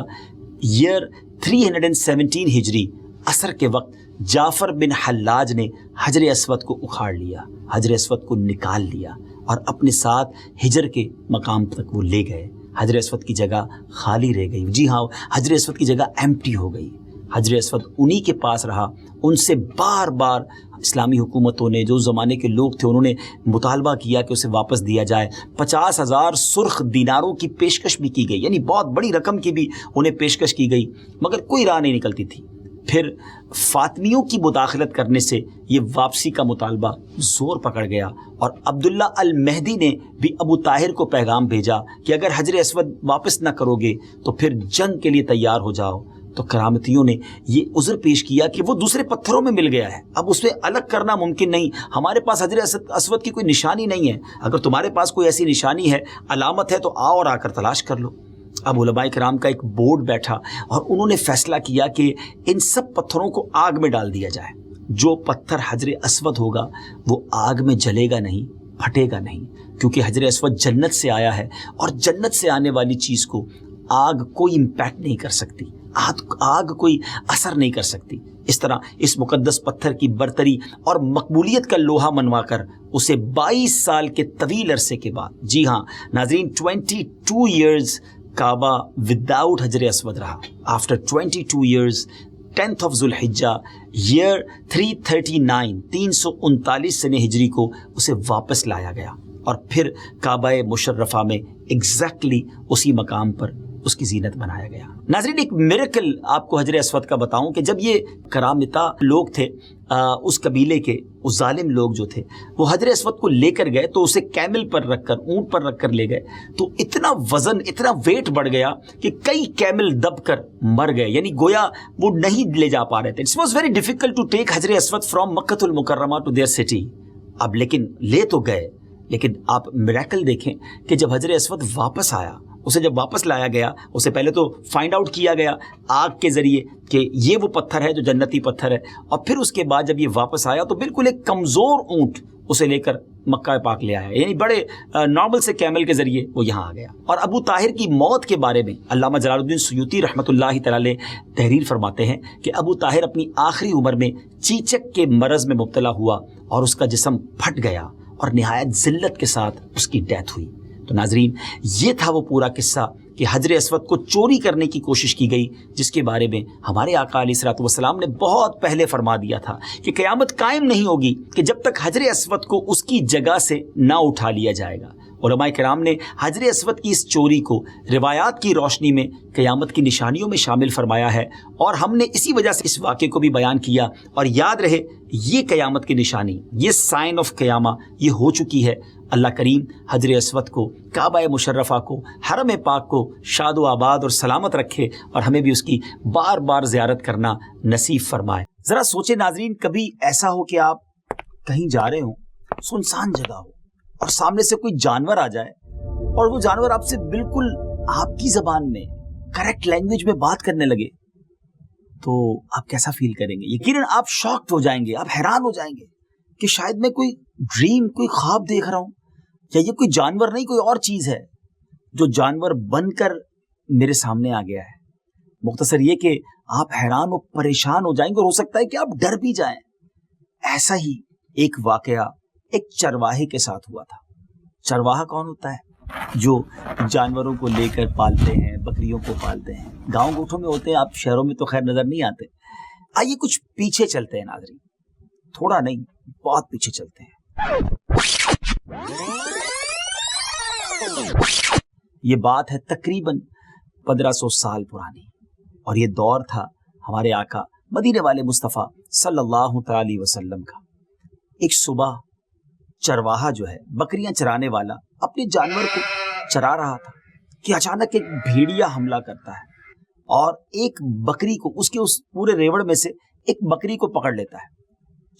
ایئر 317 ہجری عصر کے وقت جعفر بن حلاج نے حجر اسود کو اکھاڑ لیا، حجر اسود کو نکال لیا اور اپنے ساتھ ہجر کے مقام تک وہ لے گئے۔ حجر اسود کی جگہ خالی رہ گئی، جی ہاں حجر اسود کی جگہ ایمپٹی ہو گئی۔ حجر اسود انہی کے پاس رہا۔ ان سے بار بار اسلامی حکومتوں نے، جو زمانے کے لوگ تھے، انہوں نے مطالبہ کیا کہ اسے واپس دیا جائے۔ 50,000 سرخ دیناروں کی پیشکش بھی کی گئی، یعنی بہت بڑی رقم کی بھی انہیں پیشکش کی گئی، مگر کوئی راہ نہیں نکلتی تھی۔ پھر فاطمیوں کی مداخلت کرنے سے یہ واپسی کا مطالبہ زور پکڑ گیا اور عبداللہ المہدی نے بھی ابو طاہر کو پیغام بھیجا کہ اگر حجر اسود واپس نہ کرو گے تو پھر جنگ کے لیے تیار ہو جاؤ۔ تو کرامتیوں نے یہ عذر پیش کیا کہ وہ دوسرے پتھروں میں مل گیا ہے، اب اس سے الگ کرنا ممکن نہیں، ہمارے پاس حجر اسود کی کوئی نشانی نہیں ہے، اگر تمہارے پاس کوئی ایسی نشانی ہے، علامت ہے، تو آؤ اور آ کر تلاش کر لو۔ اب علماء کرام کا ایک بورڈ بیٹھا اور انہوں نے فیصلہ کیا کہ ان سب پتھروں کو آگ میں ڈال دیا جائے، جو پتھر حجر اسود ہوگا وہ آگ میں جلے گا نہیں، پھٹے گا نہیں، کیونکہ حجر اسود جنت سے آیا ہے اور جنت سے آنے والی چیز کو آگ کوئی امپیکٹ نہیں کر سکتی، آگ کوئی اثر نہیں کر سکتی۔ اس طرح اس مقدس پتھر کی برتری اور مقبولیت کا لوہا منوا کر اسے 22 سال کے طویل عرصے کے بعد، جی ہاں ناظرین 22 ایئرز کعبہ وداؤٹ حجر اسود رہا۔ آفٹر 22 ایئرز 10th of ذوالحجہ ایئر 339 سنہ ہجری کو اسے واپس لایا گیا اور پھر کعبہ مشرفہ میں ایگزیکٹلی اسی مقام پر اس کی زینت بنایا گیا۔ ناظرین ایک میریکل آپ کو حجر اسود کا بتاؤں کہ جب یہ کرامتا لوگ تھے، اس قبیلے کے اس ظالم لوگ جو تھے، وہ حجر اسود کو لے کر گئے تو اسے کیمل پر رکھ کر، اونٹ پر رکھ کر لے گئے، تو اتنا وزن، اتنا ویٹ بڑھ گیا کہ کئی کیمل دب کر مر گئے، یعنی گویا وہ نہیں لے جا پا رہے تھے۔ It was very difficult to take حجر اسود from Makkah al Mukarramah to their city. اب لیکن لے تو گئے، لیکن آپ میریکل دیکھیں کہ جب حجر اسود واپس آیا، اسے جب واپس لایا گیا، اسے پہلے تو فائنڈ آؤٹ کیا گیا آگ کے ذریعے کہ یہ وہ پتھر ہے جو جنتی پتھر ہے، اور پھر اس کے بعد جب یہ واپس آیا تو بالکل ایک کمزور اونٹ اسے لے کر مکہ پاک لے آیا، یعنی بڑے نارمل سے کیمل کے ذریعے وہ یہاں آ گیا۔ اور ابو طاہر کی موت کے بارے میں علامہ جلال الدین سیوطی رحمۃ اللہ تعالی تحریر فرماتے ہیں کہ ابو طاہر اپنی آخری عمر میں چیچک کے مرض میں مبتلا ہوا اور اس کا جسم پھٹ گیا اور نہایت ذلت کے ساتھ اس کی ڈیتھ ہوئی۔ تو ناظرین یہ تھا وہ پورا قصہ کہ حجر اسود کو چوری کرنے کی کوشش کی گئی، جس کے بارے میں ہمارے آقا علیہ الصلوۃ والسلام نے بہت پہلے فرما دیا تھا کہ قیامت قائم نہیں ہوگی کہ جب تک حجر اسود کو اس کی جگہ سے نہ اٹھا لیا جائے گا۔ علماء کرام نے حجر اسود کی اس چوری کو روایات کی روشنی میں قیامت کی نشانیوں میں شامل فرمایا ہے، اور ہم نے اسی وجہ سے اس واقعے کو بھی بیان کیا۔ اور یاد رہے یہ قیامت کی نشانی، یہ سائن آف قیامہ یہ ہو چکی ہے۔ اللہ کریم حجر اسود کو، کعبہ مشرفہ کو، حرم پاک کو شاد و آباد اور سلامت رکھے اور ہمیں بھی اس کی بار بار زیارت کرنا نصیب فرمائے۔ ذرا سوچیں ناظرین، کبھی ایسا ہو کہ آپ کہیں جا رہے ہوں، سنسان جگہ ہو، اور سامنے سے کوئی جانور آ جائے اور وہ جانور آپ سے بالکل آپ کی زبان میں کریکٹ لینگویج میں بات کرنے لگے، تو آپ کیسا فیل کریں گے؟ یقیناً آپ شاکڈ ہو جائیں گے، آپ حیران ہو جائیں گے کہ شاید میں کوئی ڈریم، کوئی خواب دیکھ رہا ہوں، یا یہ کوئی جانور نہیں، کوئی اور چیز ہے جو جانور بن کر میرے سامنے آ گیا ہے۔ مختصر یہ کہ آپ حیران و پریشان ہو جائیں گے اور ہو سکتا ہے کہ آپ ڈر بھی جائیں۔ ایسا ہی ایک واقعہ ایک چرواہے کے ساتھ ہوا تھا۔ چرواہا کون ہوتا ہے؟ جو جانوروں کو لے کر پالتے ہیں، بکریوں کو پالتے ہیں، گاؤں گوٹھوں میں ہوتے ہیں، آپ شہروں میں تو خیر نظر نہیں آتے۔ آئیے کچھ پیچھے چلتے ہیں ناظرین، تھوڑا نہیں بہت پیچھے چلتے ہیں۔ یہ بات ہے تقریباً 1500 سال پرانی، اور یہ دور تھا ہمارے آقا مدینے والے مصطفیٰ صلی اللہ تعالی وسلم کا۔ ایک صبح چرواہا جو ہے، بکریاں چرانے والا، اپنے جانور کو چرا رہا تھا کہ اچانک ایک بھیڑیا حملہ کرتا ہے اور ایک بکری کو، اس کے اس پورے ریوڑ میں سے ایک بکری کو پکڑ لیتا ہے۔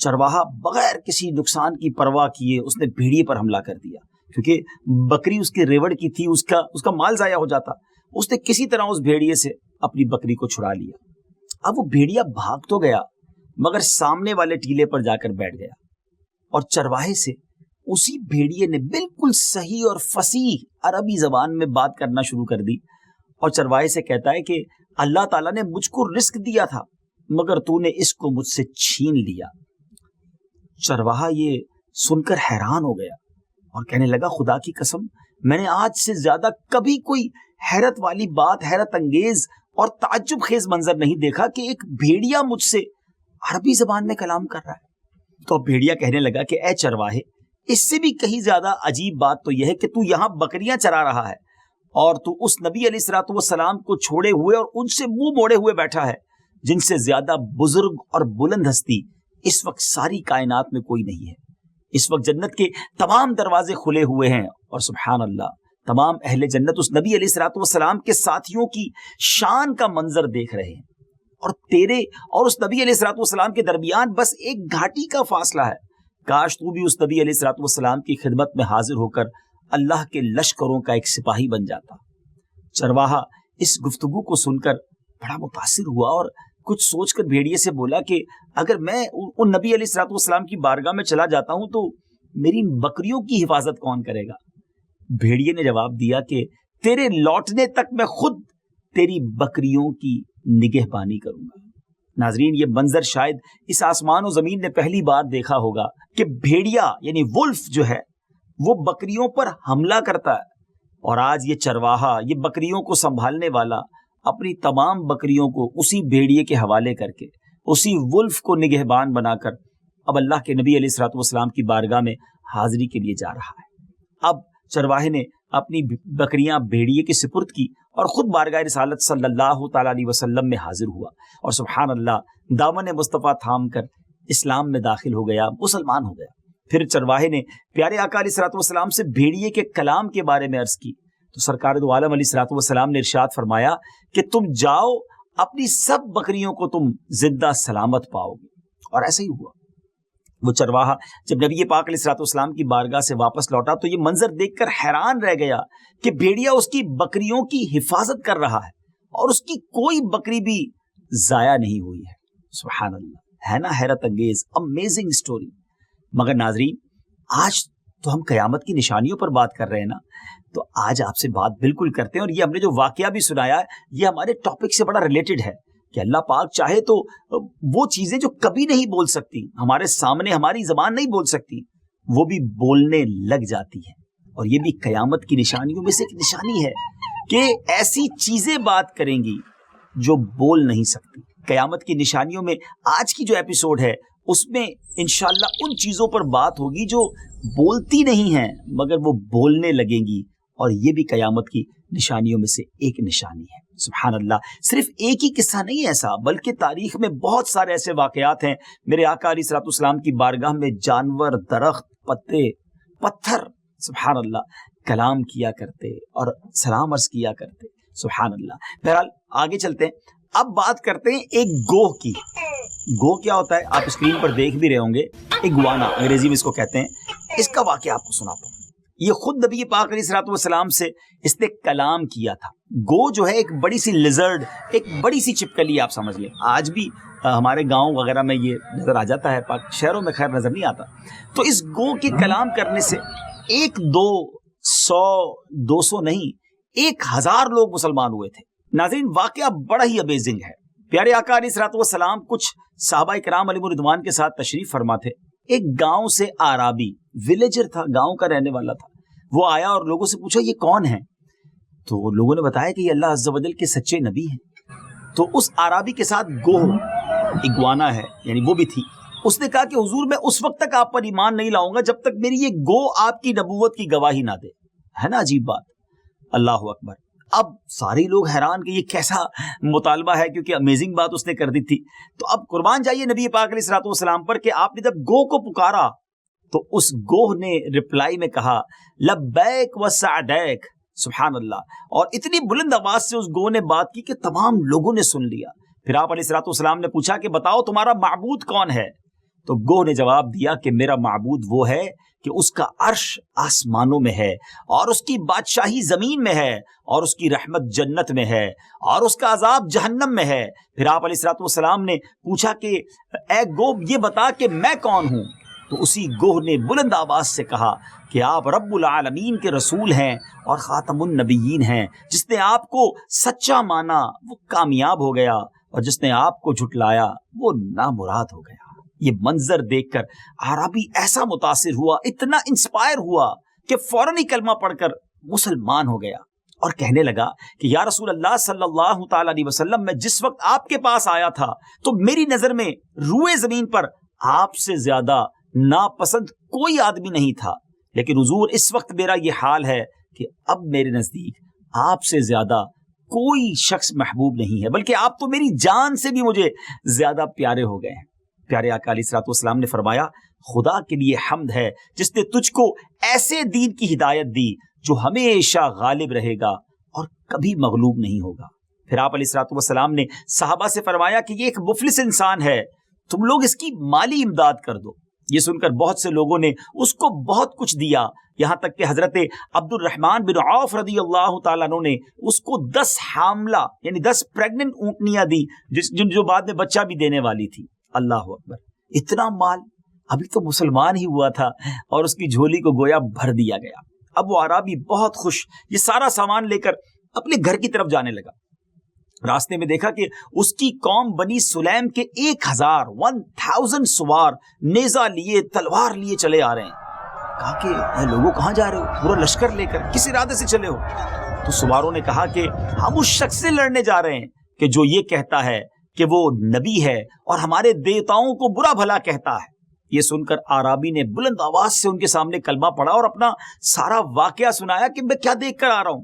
چرواہا بغیر کسی نقصان کی پرواہ کیے اس نے بھیڑیے پر حملہ کر دیا، کیونکہ بکری اس کے ریوڑ کی تھی، اس کا مال ضائع ہو جاتا۔ اس نے کسی طرح اس بھیڑیے سے اپنی بکری کو چھڑا لیا۔ اب وہ بھیڑیا بھاگ تو گیا، مگر سامنے والے ٹیلے پر جا کر بیٹھ گیا اور چرواہے سے اسی بھیڑیے نے بالکل صحیح اور فصیح عربی زبان میں بات کرنا شروع کر دی اور چرواہے سے کہتا ہے کہ اللہ تعالیٰ نے مجھ کو رزق دیا تھا مگر تو نے اس کو مجھ سے چھین لیا۔ چرواہا یہ سن کر حیران ہو گیا اور کہنے لگا خدا کی قسم میں نے آج سے زیادہ کبھی کوئی حیرت والی بات، حیرت انگیز اور تعجب خیز منظر نہیں دیکھا کہ ایک بھیڑیا مجھ سے عربی زبان میں کلام کر رہا ہے۔ تو بھیڑیا کہنے لگا کہ اے چرواہے، اس سے بھی کہیں زیادہ عجیب بات تو یہ ہے کہ تو یہاں بکریاں چرا رہا ہے اور تو اس نبی علیہ الصلوۃ والسلام کو چھوڑے ہوئے اور ان سے منہ موڑے ہوئے بیٹھا ہے جن سے زیادہ بزرگ اور بلند ہستی اس وقت ساری کائنات میں کوئی نہیں ہے۔ اس وقت جنت کے تمام دروازے کھلے ہوئے ہیں اور سبحان اللہ تمام اہل جنت اس نبی علیہ الصلوۃ والسلام کے ساتھیوں کی شان کا منظر دیکھ رہے ہیں، اور تیرے اور اس نبی علیہ الصلوۃ والسلام کے درمیان بس ایک گھاٹی کا فاصلہ ہے۔ کاش تو بھی اس نبی علیہ الصلوۃ والسلام کی خدمت میں حاضر ہو کر اللہ کے لشکروں کا ایک سپاہی بن جاتا۔ چرواہا اس گفتگو کو سن کر بڑا متاثر ہوا اور کچھ سوچ کر بھیڑیے سے بولا کہ اگر میں ان نبی علیہ الصلوۃ والسلام کی بارگاہ میں چلا جاتا ہوں تو میری بکریوں کی حفاظت کون کرے گا؟ بھیڑیے نے جواب دیا کہ تیرے لوٹنے تک میں خود تیری بکریوں کی نگہبانی کروں گا۔ ناظرین، یہ منظر شاید اس آسمان و زمین نے پہلی بار دیکھا ہوگا کہ بھیڑیا یعنی ولف جو ہے وہ بکریوں پر حملہ کرتا ہے، اور آج یہ چرواہا، یہ بکریوں کو سنبھالنے والا، اپنی تمام بکریوں کو اسی بھیڑیے کے حوالے کر کے اسی ولف کو نگہبان بنا کر اب اللہ کے نبی علیہ الصلوۃ والسلام کی بارگاہ میں حاضری کے لیے جا رہا ہے۔ اب چرواہے نے اپنی بکریاں بھیڑیے کے سپرد کی اور خود بارگاہ رسالت صلی اللہ تعالیٰ علیہ وسلم میں حاضر ہوا اور سبحان اللہ دامن مصطفیٰ تھام کر اسلام میں داخل ہو گیا، مسلمان ہو گیا۔ پھر چرواہے نے پیارے آقا علیہ الصلوۃ والسلام سے بھیڑیے کے کلام کے بارے میں عرض کی تو سرکار دو عالم علیہ الصلوۃ والسلام نے ارشاد فرمایا کہ تم جاؤ، اپنی سب بکریوں کو تم زندہ سلامت پاؤ گے، اور ایسا ہی ہوا۔ وہ چرواہا جب نبی پاک علیہ الصلوۃ والسلام کی بارگاہ سے واپس لوٹا تو یہ منظر دیکھ کر حیران رہ گیا کہ بھیڑیا اس کی بکریوں کی حفاظت کر رہا ہے اور اس کی کوئی بکری بھی ضائع نہیں ہوئی ہے۔ سبحان اللہ، ہے نا حیرت انگیز، امیزنگ سٹوری۔ مگر ناظرین، آج تو ہم قیامت کی نشانیوں پر بات کر رہے ہیں نا، تو آج آپ سے بات بالکل کرتے ہیں، اور یہ ہم نے جو واقعہ بھی سنایا ہے یہ ہمارے ٹاپک سے بڑا ریلیٹڈ ہے کہ اللہ پاک چاہے تو وہ چیزیں جو کبھی نہیں بول سکتی، ہمارے سامنے ہماری زبان نہیں بول سکتی، وہ بھی بولنے لگ جاتی ہے۔ اور یہ بھی قیامت کی نشانیوں میں سے ایک نشانی ہے کہ ایسی چیزیں بات کریں گی جو بول نہیں سکتی۔ قیامت کی نشانیوں میں آج کی جو ایپیسوڈ ہے اس میں انشاءاللہ ان چیزوں پر بات ہوگی جو بولتی نہیں ہیں مگر وہ بولنے لگیں گی، اور یہ بھی قیامت کی نشانیوں میں سے ایک نشانی ہے۔ سبحان اللہ، صرف ایک ہی قصہ نہیں ایسا، بلکہ تاریخ میں بہت سارے ایسے واقعات ہیں۔ میرے آقا علیہ الصلوۃ والسلام کی بارگاہ میں جانور، درخت، پتے، پتھر سبحان اللہ کلام کیا کرتے اور سلام عرض کیا کرتے۔ سبحان اللہ۔ بہرحال آگے چلتے ہیں، اب بات کرتے ہیں ایک گوہ کی۔ گوہ کیا ہوتا ہے آپ اسکرین پر دیکھ بھی رہے ہوں گے، ایگوانا انگریزی میں اس کو کہتے ہیں۔ اس کا واقعہ آپ کو سناتا ہوں۔ یہ خود نبی پاک علیہ الصلوۃ والسلام سے اس نے کلام کیا تھا۔ گو جو ہے ایک بڑی سی لیزرڈ، ایک بڑی سی چپکلی آپ سمجھ لیں، آج بھی ہمارے گاؤں وغیرہ میں یہ نظر آ جاتا ہے، پاک شہروں میں خیر نظر نہیں آتا۔ تو اس گو کے کلام کرنے سے 1 2 100 200 نہیں 1000 لوگ مسلمان ہوئے تھے۔ ناظرین، واقعہ بڑا ہی امیزنگ ہے۔ پیارے آقا علیہ الصلوۃ والسلام کچھ صحابہ کرام علیہم رضوان کے ساتھ تشریف فرما تھے۔ ایک گاؤں سے آرابی، ولیجر تھا، گاؤں کا رہنے والا تھا، وہ آیا اور لوگوں سے پوچھا یہ کون ہے؟ تو لوگوں نے بتایا کہ یہ اللہ عز و جل کے سچے نبی ہیں۔ تو اس آرابی کے ساتھ گوہ اگوانا ہے، یعنی وہ بھی تھی۔ اس نے کہا کہ حضور میں اس وقت تک آپ پر ایمان نہیں لاؤں گا جب تک میری یہ گو آپ کی نبوت کی گواہی نہ دے۔ ہے نا عجیب بات، اللہ اکبر۔ اب سارے لوگ حیران کہ یہ کیسا مطالبہ ہے، کیونکہ امیزنگ بات اس نے کر دی تھی۔ تو اب قربان جائیے نبی پاک علیہ الصلوۃ والسلام پر کہ آپ نے جب گو کو پکارا تو اس گوہ نے رپلائی میں کہا لبیک و سعدیک، سبحان اللہ، اور اتنی بلند آواز سے اس گوہ نے بات کی کہ تمام لوگوں نے سن لیا۔ پھر آپ علیہ الصلوۃ والسلام نے پوچھا کہ بتاؤ تمہارا معبود کون ہے؟ تو گوہ نے جواب دیا کہ میرا معبود وہ ہے کہ اس کا عرش آسمانوں میں ہے اور اس کی بادشاہی زمین میں ہے اور اس کی رحمت جنت میں ہے اور اس کا عذاب جہنم میں ہے۔ پھر آپ علیہ الصلوۃ والسلام نے پوچھا کہ اے گوہ یہ بتا کہ میں کون ہوں؟ تو اسی گوہ نے بلند آواز سے کہا کہ آپ رب العالمین کے رسول ہیں اور خاتم النبیین ہیں۔ جس نے آپ کو سچا مانا وہ کامیاب ہو گیا اور جس نے آپ کو جھٹلایا وہ نامراد ہو گیا۔ یہ منظر دیکھ کر اعرابی ایسا متاثر ہوا، اتنا انسپائر ہوا کہ فوراً ہی کلمہ پڑھ کر مسلمان ہو گیا اور کہنے لگا کہ یا رسول اللہ صلی اللہ تعالی علیہ وسلم، میں جس وقت آپ کے پاس آیا تھا تو میری نظر میں روئے زمین پر آپ سے زیادہ ناپسند کوئی آدمی نہیں تھا، لیکن حضور اس وقت میرا یہ حال ہے کہ اب میرے نزدیک آپ سے زیادہ کوئی شخص محبوب نہیں ہے، بلکہ آپ تو میری جان سے بھی مجھے زیادہ پیارے ہو گئے ہیں۔ پیارے آقا علیہ الصلوۃ والسلام نے فرمایا خدا کے لیے حمد ہے جس نے تجھ کو ایسے دین کی ہدایت دی جو ہمیشہ غالب رہے گا اور کبھی مغلوب نہیں ہوگا۔ پھر آپ علیہ الصلوۃ والسلام نے صحابہ سے فرمایا کہ یہ ایک مفلس انسان ہے، تم لوگ اس کی مالی امداد کر دو۔ یہ سن کر بہت سے لوگوں نے اس کو بہت کچھ دیا، یہاں تک کہ حضرت عبد الرحمن بن عوف رضی اللہ تعالیٰ عنہ نے اس کو 10 حاملہ یعنی 10 پریگننٹ اونٹنیاں دی جو بعد میں بچہ بھی دینے والی تھی۔ اللہ اکبر، اتنا مال! ابھی تو مسلمان ہی ہوا تھا اور اس کی جھولی کو گویا بھر دیا گیا۔ اب وہ اعرابی بہت خوش یہ سارا سامان لے کر اپنے گھر کی طرف جانے لگا۔ راستے میں دیکھا کہ اس کی قوم بنی سلیم کے 1000 سوار نیزہ لیے تلوار لیے چلے آ رہے ہیں۔ کہا کہ اے لوگوں کہاں جا رہے ہو؟ پورا لشکر لے کر کس ارادے سے چلے ہو؟ تو سواروں نے کہا کہ ہم اس شخص سے لڑنے جا رہے ہیں کہ جو یہ کہتا ہے کہ وہ نبی ہے اور ہمارے دیوتاؤں کو برا بھلا کہتا ہے۔ یہ سن کر اعرابی نے بلند آواز سے ان کے سامنے کلمہ پڑھا اور اپنا سارا واقعہ سنایا کہ میں کیا دیکھ کر آ رہا ہوں۔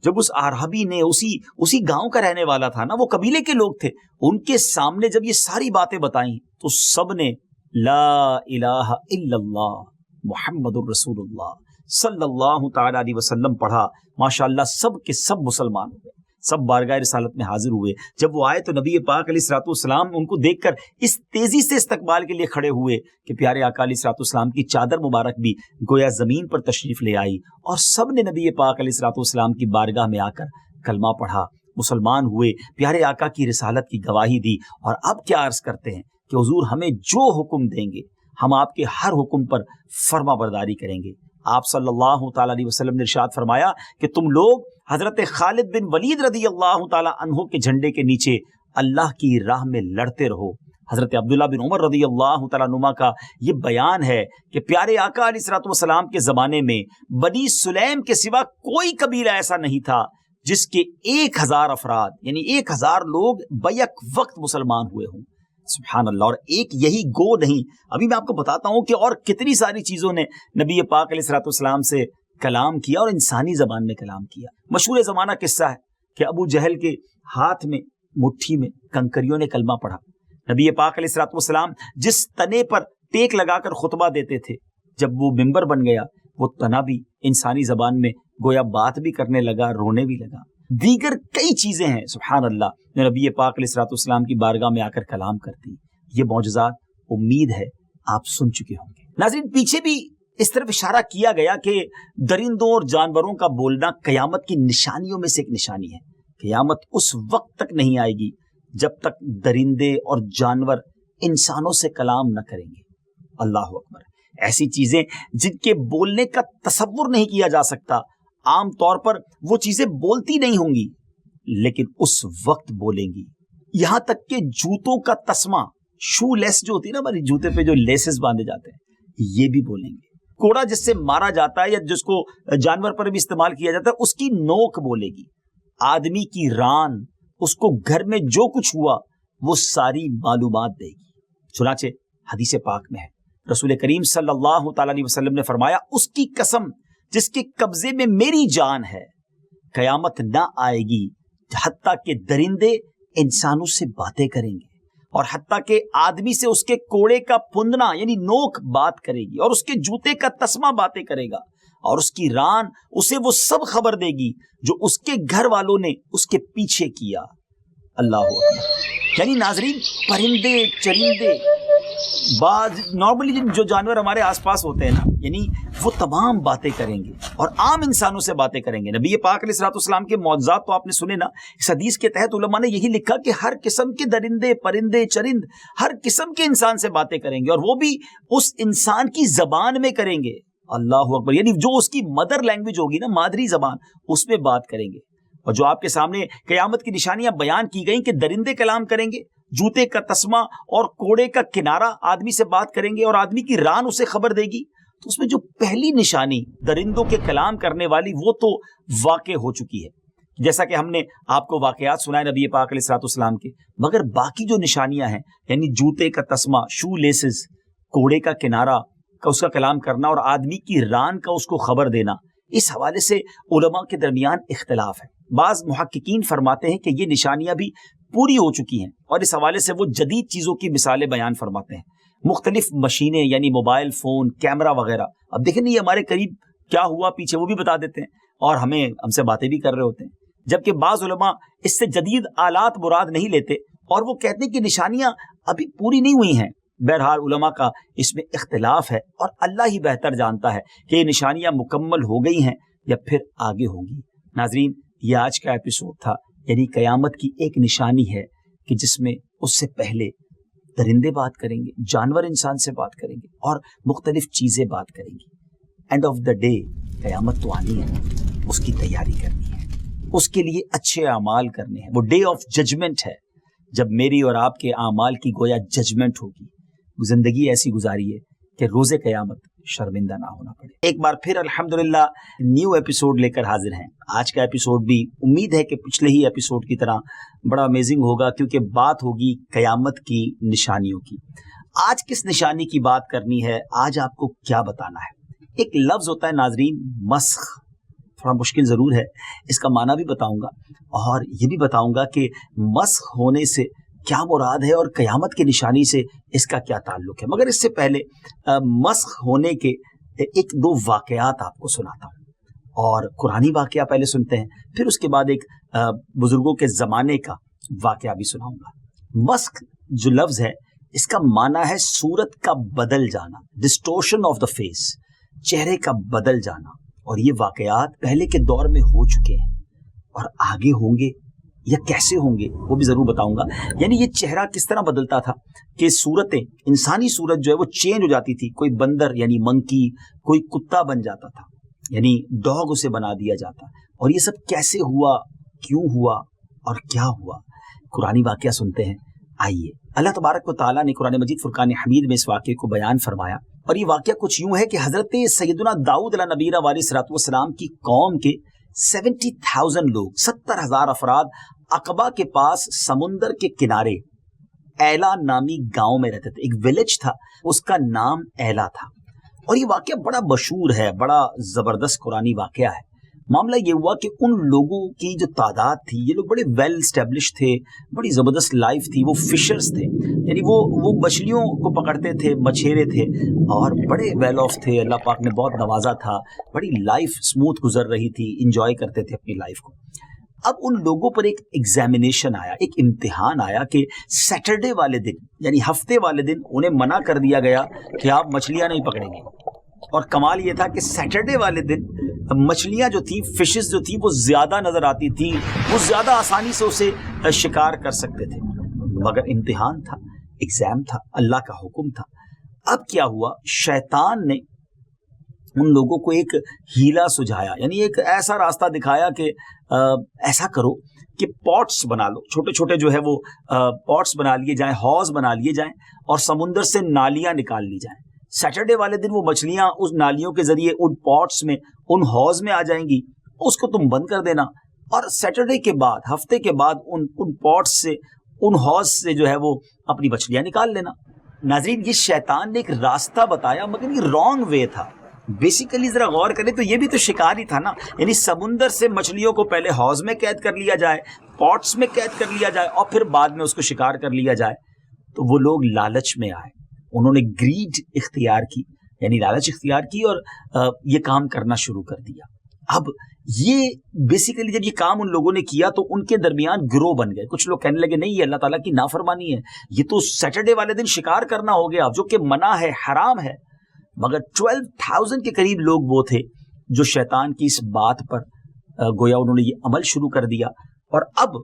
جب اس اعرابی نے اسی گاؤں کا رہنے والا تھا نا، وہ قبیلے کے لوگ تھے، ان کے سامنے جب یہ ساری باتیں بتائیں تو سب نے لا الہ الا اللہ محمد الرسول اللہ صلی اللہ تعالی علیہ وسلم پڑھا۔ ماشاءاللہ سب کے سب مسلمان ہو گئے، سب بارگاہ رسالت میں حاضر ہوئے۔ جب وہ آئے تو نبی پاک علیہ الصلوۃ والسلام ان کو دیکھ کر اس تیزی سے استقبال کے لیے کھڑے ہوئے کہ پیارے آقا علیہ الصلوۃ والسلام کی چادر مبارک بھی گویا زمین پر تشریف لے آئی اور سب نے نبی پاک علیہ الصلوۃ والسلام کی بارگاہ میں آ کر کلمہ پڑھا، مسلمان ہوئے، پیارے آقا کی رسالت کی گواہی دی۔ اور اب کیا عرض کرتے ہیں کہ حضور ہمیں جو حکم دیں گے ہم آپ کے ہر حکم پر فرما برداری کریں گے۔ آپ صلی اللہ تعالیٰ علیہ وسلم نے ارشاد فرمایا کہ تم لوگ حضرت خالد بن ولید رضی اللہ تعالیٰ عنہ کے جھنڈے کے نیچے اللہ کی راہ میں لڑتے رہو۔ حضرت عبداللہ بن عمر رضی اللہ تعالیٰ عنہما کا یہ بیان ہے کہ پیارے آقا علیہ الصلوۃ والسلام کے زمانے میں بنی سلیم کے سوا کوئی قبیلہ ایسا نہیں تھا جس کے 1000 افراد یعنی 1000 لوگ بیک وقت مسلمان ہوئے ہوں۔ سبحان اللہ۔ اور ایک یہی گو نہیں، ابھی میں آپ کو بتاتا ہوں کہ اور کتنی ساری چیزوں نے نبی پاک علیہ الصلوۃ والسلام سے کلام کیا اور انسانی زبان میں کلام کیا۔ مشہور زمانہ قصہ ہے کہ ابو جہل کے ہاتھ میں مٹھی میں کنکریوں نے کلمہ پڑھا۔ نبی پاک علیہ الصلوۃ والسلام جس تنے پر ٹیک لگا کر خطبہ دیتے تھے، جب وہ ممبر بن گیا وہ تنا بھی انسانی زبان میں گویا بات بھی کرنے لگا، رونے بھی لگا۔ دیگر کئی چیزیں ہیں سبحان اللہ جو نبی پاک علیہ الصلوۃ والسلام کی بارگاہ میں آ کر کلام کرتی۔ یہ معجزات امید ہے آپ سن چکے ہوں گے۔ ناظرین، پیچھے بھی اس طرف اشارہ کیا گیا کہ درندوں اور جانوروں کا بولنا قیامت کی نشانیوں میں سے ایک نشانی ہے۔ قیامت اس وقت تک نہیں آئے گی جب تک درندے اور جانور انسانوں سے کلام نہ کریں گے۔ اللہ اکبر۔ ایسی چیزیں جن کے بولنے کا تصور نہیں کیا جا سکتا، عام طور پر وہ چیزیں بولتی نہیں ہوں گی لیکن اس وقت بولیں گی۔ یہاں تک کہ جوتوں کا تسمہ، شو لیس جو ہوتی ہے نا ہماری جوتے پہ جو لیسز باندھے جاتے ہیں، یہ بھی بولیں گے۔ کوڑا جس سے مارا جاتا ہے یا جس کو جانور پر بھی استعمال کیا جاتا ہے، اس کی نوک بولے گی۔ آدمی کی ران، اس کو گھر میں جو کچھ ہوا وہ ساری معلومات دے گی۔ چنانچہ حدیث پاک میں ہے، رسول کریم صلی اللہ تعالیٰ علیہ وسلم نے فرمایا، اس کی قسم جس کے قبضے میں میری جان ہے، قیامت نہ آئے گی حتیٰ کہ درندے انسانوں سے باتیں کریں گے اور حتیٰ کہ آدمی سے اس کے کوڑے کا پھندنا یعنی نوک بات کرے گی اور اس کے جوتے کا تسمہ باتیں کرے گا اور اس کی ران اسے وہ سب خبر دے گی جو اس کے گھر والوں نے اس کے پیچھے کیا۔ اللہ اکبر۔ یعنی ناظرین، پرندے چرندے بعض نارملی جو جانور ہمارے آس پاس ہوتے ہیں نا، یعنی وہ تمام باتیں کریں گے اور عام انسانوں سے باتیں کریں گے. نبی پاک علیہ الصلوۃ والسلام کے معجزات تو آپ نے سنے نا. اس حدیث کے تحت علماء نے یہی لکھا کہ ہر قسم کے درندے، پرندے، چرند ہر قسم کے انسان سے باتیں کریں گے، اور وہ بھی اس انسان کی زبان میں کریں گے. اللہ اکبر. یعنی جو اس کی مدر لینگویج ہوگی نا، مادری زبان، اس میں بات کریں گے. اور جو آپ کے سامنے قیامت کی نشانیاں بیان کی گئیں کہ درندے کلام کریں گے، جوتے کا تسمہ اور کوڑے کا کنارہ آدمی سے بات کریں گے، اور آدمی کی ران اسے خبر دے گی. تو اس میں جو پہلی نشانی درندوں کے کلام کرنے والی، وہ تو واقع ہو چکی ہے، جیسا کہ ہم نے آپ کو واقعات سنائے نبی پاک علیہ الصلوۃ والسلام کے. مگر باقی جو نشانیاں ہیں، یعنی جوتے کا تسمہ، شو لیسز، کوڑے کا کنارہ کا اس کا کلام کرنا، اور آدمی کی ران کا اس کو خبر دینا، اس حوالے سے علماء کے درمیان اختلاف ہے. بعض محققین فرماتے ہیں کہ یہ نشانیاں بھی پوری ہو چکی ہیں، اور اس حوالے سے وہ جدید چیزوں کی مثالیں بیان فرماتے ہیں. مختلف مشینیں، یعنی موبائل فون، کیمرہ وغیرہ. اب دیکھیں نہیں ہمارے قریب کیا ہوا پیچھے وہ بھی بتا دیتے ہیں، اور ہم سے باتیں بھی کر رہے ہوتے ہیں. جبکہ بعض علماء اس سے جدید آلات مراد نہیں لیتے، اور وہ کہتے ہیں کہ نشانیاں ابھی پوری نہیں ہوئی ہیں. بہرحال علماء کا اس میں اختلاف ہے، اور اللہ ہی بہتر جانتا ہے کہ یہ نشانیاں مکمل ہو گئی ہیں یا پھر آگے ہوں گی. ناظرین، یہ آج کا ایپیسوڈ تھا. یعنی قیامت کی ایک نشانی ہے کہ جس میں اس سے پہلے درندے بات کریں گے، جانور انسان سے بات کریں گے، اور مختلف چیزیں بات کریں گی. اینڈ آف دا ڈے قیامت تو آنی ہے، اس کی تیاری کرنی ہے، اس کے لیے اچھے اعمال کرنے ہیں. وہ ڈے آف ججمنٹ ہے، جب میری اور آپ کے اعمال کی گویا ججمنٹ ہوگی. زندگی ایسی گزاری ہے کہ روز قیامت شرمندہ نہ ہونا پڑے. ایک بار پھر الحمدللہ نیو ایپیسوڈ لے کر حاضر ہیں. آج کا ایپیسوڈ بھی امید ہے کہ پچھلے ہی ایپیسوڈ کی طرح بڑا امیزنگ ہوگا، کیونکہ بات ہوگی قیامت کی نشانیوں کی. آج کس نشانی کی بات کرنی ہے، آج آپ کو کیا بتانا ہے. ایک لفظ ہوتا ہے ناظرین، مسخ. تھوڑا مشکل ضرور ہے، اس کا معنی بھی بتاؤں گا، اور یہ بھی بتاؤں گا کہ مسخ ہونے سے کیا مراد ہے اور قیامت کی نشانی سے اس کا کیا تعلق ہے. مگر اس سے پہلے مسخ ہونے کے ایک دو واقعات آپ کو سناتا ہوں، اور قرآنی واقعہ پہلے سنتے ہیں، پھر اس کے بعد ایک بزرگوں کے زمانے کا واقعہ بھی سناؤں گا. مسخ جو لفظ ہے، اس کا معنی ہے صورت کا بدل جانا، ڈسٹورشن آف دا فیس، چہرے کا بدل جانا. اور یہ واقعات پہلے کے دور میں ہو چکے ہیں، اور آگے ہوں گے یا کیسے ہوں گے وہ بھی ضرور بتاؤں گا. یعنی یہ چہرہ کس طرح بدلتا تھا کہ صورتیں، انسانی صورت جو ہے وہ چینج ہو جاتی تھی. کوئی بندر یعنی منکی، کوئی کتا بن جاتا تھا، یعنی ڈاگ اسے بنا دیا جاتا. اور یہ سب کیسے ہوا، کیوں ہوا اور کیا ہوا، قرآنی واقعہ سنتے ہیں. آئیے. اللہ تبارک و تعالیٰ نے قرآن مجید فرقان حمید میں اس واقعے کو بیان فرمایا، اور یہ واقعہ کچھ یوں ہے کہ حضرت سیدنا داؤد علیہ نبینا علیہ الصلوۃ والسلام کی قوم کے 70,000 لوگ، 70,000 افراد عقبہ کے پاس سمندر کے کنارے ایلا نامی گاؤں میں رہتے تھے. ایک ولیج تھا، اس کا نام ایلا تھا. اور یہ واقعہ بڑا مشہور ہے، بڑا زبردست قرآنی واقعہ ہے. معاملہ یہ ہوا کہ ان لوگوں کی جو تعداد تھی، یہ لوگ بڑے ویل اسٹیبلش تھے، بڑی زبردست لائف تھی. وہ فشرز تھے، یعنی وہ مچھلیوں کو پکڑتے تھے، مچھیرے تھے، اور بڑے ویل آف تھے. اللہ پاک نے بہت نوازا تھا، بڑی لائف اسموتھ گزر رہی تھی، انجوائے کرتے تھے اپنی لائف کو. اب ان لوگوں پر ایک ایگزامینیشن آیا، ایک امتحان آیا کہ سیٹرڈے والے دن، یعنی ہفتے والے دن، انہیں منع کر دیا گیا کہ آپ مچھلیاں نہیں پکڑیں گے. اور کمال یہ تھا کہ سیٹرڈے والے دن مچھلیاں جو تھیں، فشز جو تھیں، وہ زیادہ نظر آتی تھیں، وہ زیادہ آسانی سے اسے شکار کر سکتے تھے. مگر امتحان تھا، ایگزام تھا، اللہ کا حکم تھا. اب کیا ہوا، شیطان نے ان لوگوں کو ایک ہیلا سجھایا، یعنی ایک ایسا راستہ دکھایا کہ ایسا کرو کہ پاٹس بنا لو، چھوٹے چھوٹے جو ہے وہ پاٹس بنا لیے جائیں، حوض بنا لیے جائیں، اور سمندر سے نالیاں نکال لی جائیں. سیٹرڈے والے دن وہ مچھلیاں اس نالیوں کے ذریعے ان پاٹس میں، ان حوض میں آ جائیں گی، اس کو تم بند کر دینا، اور سیٹرڈے کے بعد، ہفتے کے بعد ان پاٹس سے، ان حوض سے جو ہے وہ اپنی مچھلیاں نکال لینا. ناظرین، یہ شیطان نے ایک راستہ بتایا، مگر یہ رانگ وے تھا. بیسیکلی ذرا غور کریں تو یہ بھی تو شکار ہی تھا نا. یعنی سمندر سے مچھلیوں کو پہلے حوض میں قید کر لیا جائے، پاٹس میں قید کر لیا جائے، اور پھر بعد میں اس کو شکار کر لیا جائے. تو وہ لوگ لالچ میں آئے، انہوں نے گریڈ اختیار کی، یعنی لالچ اختیار کی، اور یہ کام کرنا شروع کر دیا. اب یہ بیسیکلی جب یہ کام ان لوگوں نے کیا تو ان کے درمیان گروہ بن گئے. کچھ لوگ کہنے لگے نہیں یہ اللہ تعالیٰ کی نافرمانی ہے, یہ تو سیٹرڈے والے دن شکار کرنا ہو گیا جو کہ منع ہے, حرام ہے. مگر 12,000 کے قریب لوگ وہ تھے جو شیطان کی اس بات پر گویا انہوں نے یہ عمل شروع کر دیا. اور اب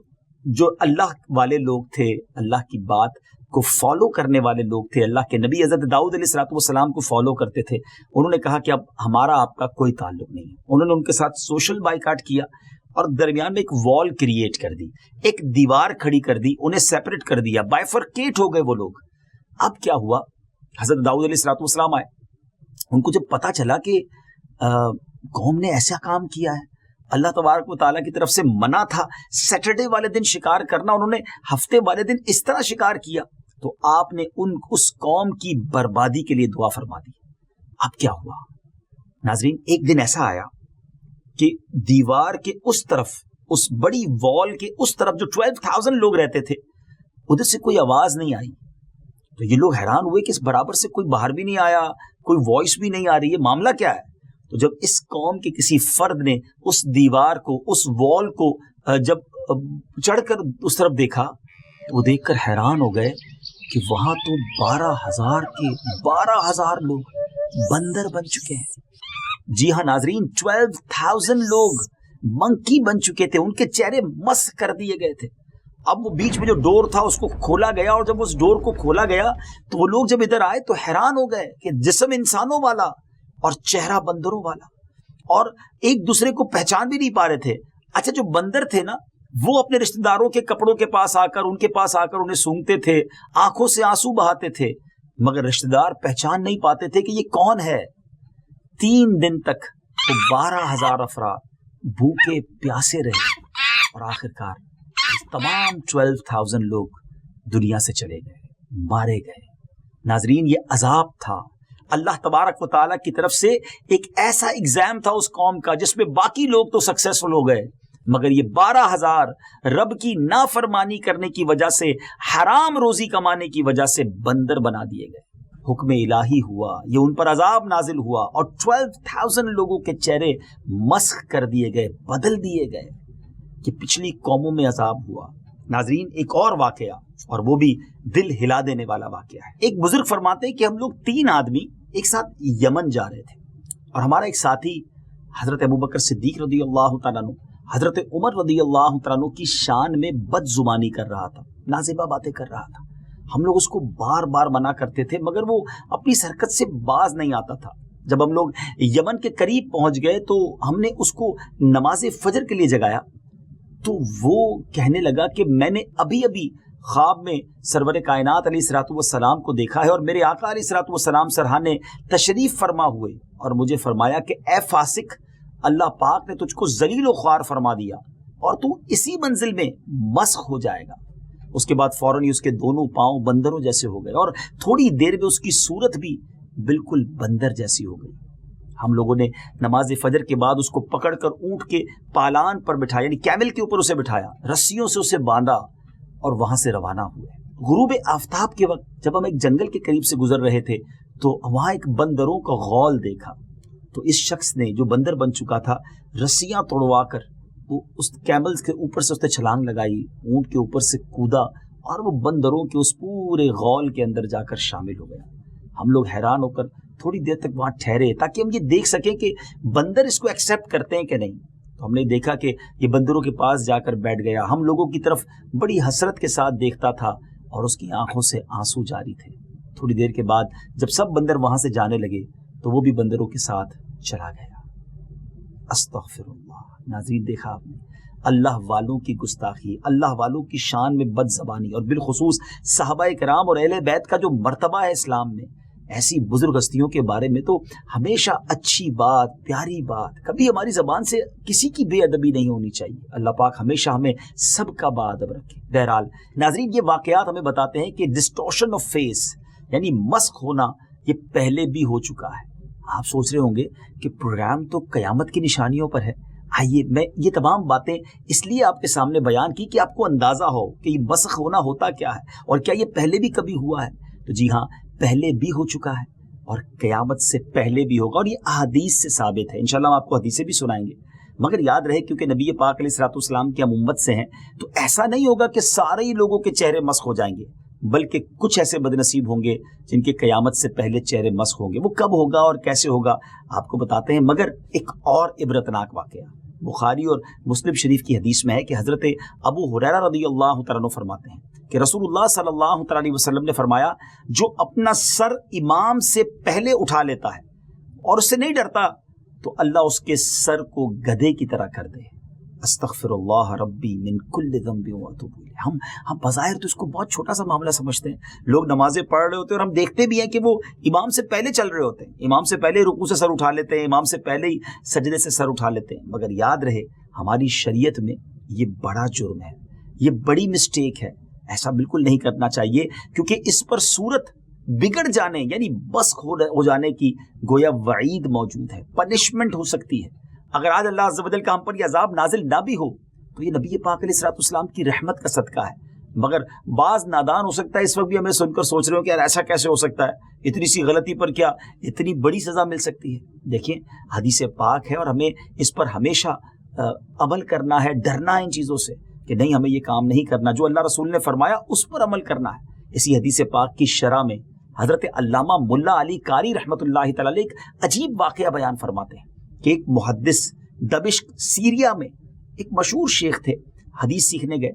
جو اللہ والے لوگ تھے, اللہ کی بات کو فالو کرنے والے لوگ تھے, اللہ کے نبی حضرت داؤد علیہ السلام کو فالو کرتے تھے, انہوں نے کہا کہ اب ہمارا آپ کا کوئی تعلق نہیں ہے. انہوں نے ان کے ساتھ سوشل بائیکاٹ کیا اور درمیان میں ایک وال کریٹ کر دی, ایک دیوار کھڑی کر دی, انہیں سیپریٹ کر دیا, بائیفرکیٹ ہو گئے وہ لوگ. اب کیا ہوا, حضرت داؤد علیہ السلام آئے, ان کو جب پتا چلا کہ قوم نے ایسا کام کیا ہے, اللہ تبارک و تعالیٰ کی طرف سے منع تھا سیٹرڈے والے دن شکار کرنا, انہوں نے ہفتے والے دن اس طرح شکار کیا, تو آپ نے اس قوم کی بربادی کے لیے دعا فرما دی. اب کیا ہوا ناظرین, ایک دن ایسا آیا کہ دیوار کے اس طرف, اس بڑی وال کے اس طرف جو 12,000 لوگ رہتے تھے, ادھر سے کوئی آواز نہیں آئی. تو یہ لوگ حیران ہوئے کہ اس برابر سے کوئی باہر بھی نہیں آیا, کوئی وائس بھی نہیں آ رہی ہے, معاملہ کیا ہے. تو جب اس قوم کے کسی فرد نے اس دیوار کو, اس وال کو جب چڑھ کر اس طرف دیکھا, تو وہ دیکھ کر حیران ہو گئے کہ وہاں تو 12,000 لوگ بندر بن چکے ہیں. جی ہاں ناظرین, 12,000 لوگ منکی بن چکے تھے, ان کے چہرے مسخ کر دیے گئے تھے. اب وہ بیچ میں جو ڈور تھا اس کو کھولا گیا, اور جب اس ڈور کو کھولا گیا تو وہ لوگ جب ادھر آئے تو حیران ہو گئے کہ جسم انسانوں والا اور چہرہ بندروں والا, اور ایک دوسرے کو پہچان بھی نہیں پا رہے تھے. اچھا جو بندر تھے نا, وہ اپنے رشتہ داروں کے کپڑوں کے پاس آ کر, ان کے پاس آ کر انہیں سونگتے تھے, آنکھوں سے آنسو بہاتے تھے, مگر رشتہ دار پہچان نہیں پاتے تھے کہ یہ کون ہے. 3 دن تک تو 12,000 افراد بھوکے پیاسے رہے, اور آخرکار تمام 12,000 لوگ دنیا سے چلے گئے, مارے گئے. ناظرین یہ عذاب تھا اللہ تبارک و تعالیٰ کی طرف سے, ایک ایسا ایگزام تھا اس قوم کا جس میں باقی لوگ تو سکسیسفل ہو گئے, مگر یہ 12,000 رب کی نافرمانی کرنے کی وجہ سے, حرام روزی کمانے کی وجہ سے بندر بنا دیے گئے. حکم الہی ہوا, یہ ان پر عذاب نازل ہوا, اور 12,000 لوگوں کے چہرے مسخ کر دیے گئے, بدل دیے گئے. کہ پچھلی قوموں میں عذاب ہوا. ناظرین ایک اور واقعہ, اور وہ بھی دل ہلا دینے والا واقعہ ہے. ایک بزرگ فرماتے ہیں کہ ہم لوگ 3 آدمی ایک ساتھ یمن جا رہے تھے, اور ہمارا ایک ساتھی حضرت ابوبکر صدیق رضی اللہ تعالیٰ عنہ, حضرت عمر رضی اللہ تعالیٰ عنہ کی شان میں بد زبانی کر رہا تھا, نازیبہ باتیں کر رہا تھا. ہم لوگ اس کو بار بار منع کرتے تھے, مگر وہ اپنی اس حرکت سے باز نہیں آتا تھا. جب ہم لوگ یمن کے قریب پہنچ گئے تو ہم نے اس کو نماز فجر کے لیے جگایا, تو وہ کہنے لگا کہ میں نے ابھی ابھی خواب میں سرور کائنات علیہ الصلوۃ والسلام کو دیکھا ہے, اور میرے آقا علیہ الصلوۃ والسلام سرحانے تشریف فرما ہوئے, اور مجھے فرمایا کہ اے فاسق, اللہ پاک نے تجھ کو ذلیل و خوار فرما دیا, اور تو اسی منزل میں مسخ ہو جائے گا. اس کے بعد فوراً ہی اس کے دونوں پاؤں بندروں جیسے ہو گئے, اور تھوڑی دیر میں اس کی صورت بھی بالکل بندر جیسی ہو گئی. ہم لوگوں نے نماز فجر کے بعد اس کو پکڑ کر اونٹ کے پالان پر بٹھایا, یعنی کیمل کے اوپر اسے بٹھایا, رسیوں سے اسے باندھا, اور وہاں سے روانہ ہوئے. غروب آفتاب کے وقت جب ہم ایک جنگل کے قریب سے گزر رہے تھے تو وہاں ایک بندروں کا غول دیکھا. تو اس شخص نے جو بندر بن چکا تھا, رسیاں توڑوا کر وہ اس کیمل کے اوپر سے اس نے چھلانگ لگائی, اونٹ کے اوپر سے کودا, اور وہ بندروں کے اس پورے غول کے اندر جا کر شامل ہو گیا. ہم لوگ حیران ہو کر تھوڑی دیر تک وہاں ٹھہرے تاکہ ہم یہ دیکھ سکیں کہ بندر اس کو ایکسیپٹ کرتے ہیں کہ نہیں. تو ہم نے دیکھا کہ یہ بندروں کے پاس جا کر بیٹھ گیا, ہم لوگوں کی طرف بڑی حسرت کے ساتھ دیکھتا تھا, اور اس کی آنکھوں سے آنسو جاری تھے. تھوڑی دیر کے بعد جب سب بندر وہاں سے جانے لگے تو وہ بھی بندروں کے ساتھ چلا گیا. استغفر اللہ. ناظرین دیکھا آپ نے اللہ والوں کی گستاخی, اللہ والوں کی شان میں بد زبانی, اور بالخصوص صحابہ کرام اور اہل بیت کا جو مرتبہ ہے اسلام میں, ایسی بزرگ ہستیوں کے بارے میں تو ہمیشہ اچھی بات, پیاری بات, کبھی ہماری زبان سے کسی کی بے ادبی نہیں ہونی چاہیے. اللہ پاک ہمیشہ ہمیں سب کا با ادب رکھے. بہرحال ناظرین یہ واقعات ہمیں بتاتے ہیں کہ ڈسٹورشن آف فیس یعنی مسخ ہونا یہ پہلے بھی ہو چکا ہے. آپ سوچ رہے ہوں گے کہ پروگرام تو قیامت کی نشانیوں پر ہے. آئیے میں یہ تمام باتیں اس لیے آپ کے سامنے بیان کی کہ آپ کو اندازہ ہو کہ یہ مسخ ہونا ہوتا کیا ہے, اور کیا یہ پہلے بھی کبھی ہوا ہے. تو جی ہاں, پہلے بھی ہو چکا ہے, اور قیامت سے پہلے بھی ہوگا, اور یہ احادیث سے ثابت ہے. انشاءاللہ ہم آپ کو حدیثیں بھی سنائیں گے. مگر یاد رہے کیونکہ نبی پاک علیہ الصلوۃ والسلام کی ہم امت سے ہیں تو ایسا نہیں ہوگا کہ سارے ہی لوگوں کے چہرے مسخ ہو جائیں گے، بلکہ کچھ ایسے بد نصیب ہوں گے جن کے قیامت سے پہلے چہرے مسخ ہوں گے. وہ کب ہوگا اور کیسے ہوگا آپ کو بتاتے ہیں. مگر ایک اور عبرتناک واقعہ بخاری اور مسلم شریف کی حدیث میں ہے کہ حضرت ابو ہریرہ رضی اللہ تعالیٰ عنہ فرماتے ہیں کہ رسول اللہ صلی اللہ تعالیٰ علیہ وسلم نے فرمایا جو اپنا سر امام سے پہلے اٹھا لیتا ہے اور اس سے نہیں ڈرتا تو اللہ اس کے سر کو گدھے کی طرح کر دے. استغفر اللہ ربی من کل ذنب واتوب الیہ. ہم بظاہر تو اس کو بہت چھوٹا سا معاملہ سمجھتے ہیں. لوگ نمازیں پڑھ رہے ہوتے ہیں اور ہم دیکھتے بھی ہیں کہ وہ امام سے پہلے چل رہے ہوتے ہیں، امام سے پہلے رکوع سے سر اٹھا لیتے ہیں، امام سے پہلے ہی سجدے سے سر اٹھا لیتے ہیں. مگر یاد رہے ہماری شریعت میں یہ بڑا جرم ہے، یہ بڑی مسٹیک ہے. ایسا بالکل نہیں کرنا چاہیے کیونکہ اس پر صورت بگڑ جانے یعنی بس ہو جانے کی گویا وعید موجود ہے، پنشمنٹ ہو سکتی ہے. اگر آج اللہ عز و جل کا ہم پر یہ عذاب نازل نہ بھی ہو تو یہ نبی پاک علیہ الصلوۃ والسلام کی رحمت کا صدقہ ہے. مگر بعض نادان ہو سکتا ہے اس وقت بھی ہمیں سن کر سوچ رہے ہو کہ یار ایسا کیسے ہو سکتا ہے، اتنی سی غلطی پر کیا اتنی بڑی سزا مل سکتی ہے. دیکھیں حدیث پاک ہے اور ہمیں اس پر ہمیشہ عمل کرنا ہے، ڈرنا ہے ان چیزوں سے کہ نہیں ہمیں یہ کام نہیں کرنا، جو اللہ رسول نے فرمایا اس پر عمل کرنا ہے. اسی حدیث پاک کی شرح میں حضرت علامہ ملا علی قاری رحمۃ اللہ تعالی ایک عجیب واقعہ بیان فرماتے ہیں کہ ایک محدث دمشق سیریا میں ایک مشہور شیخ تھے، حدیث سیکھنے گئے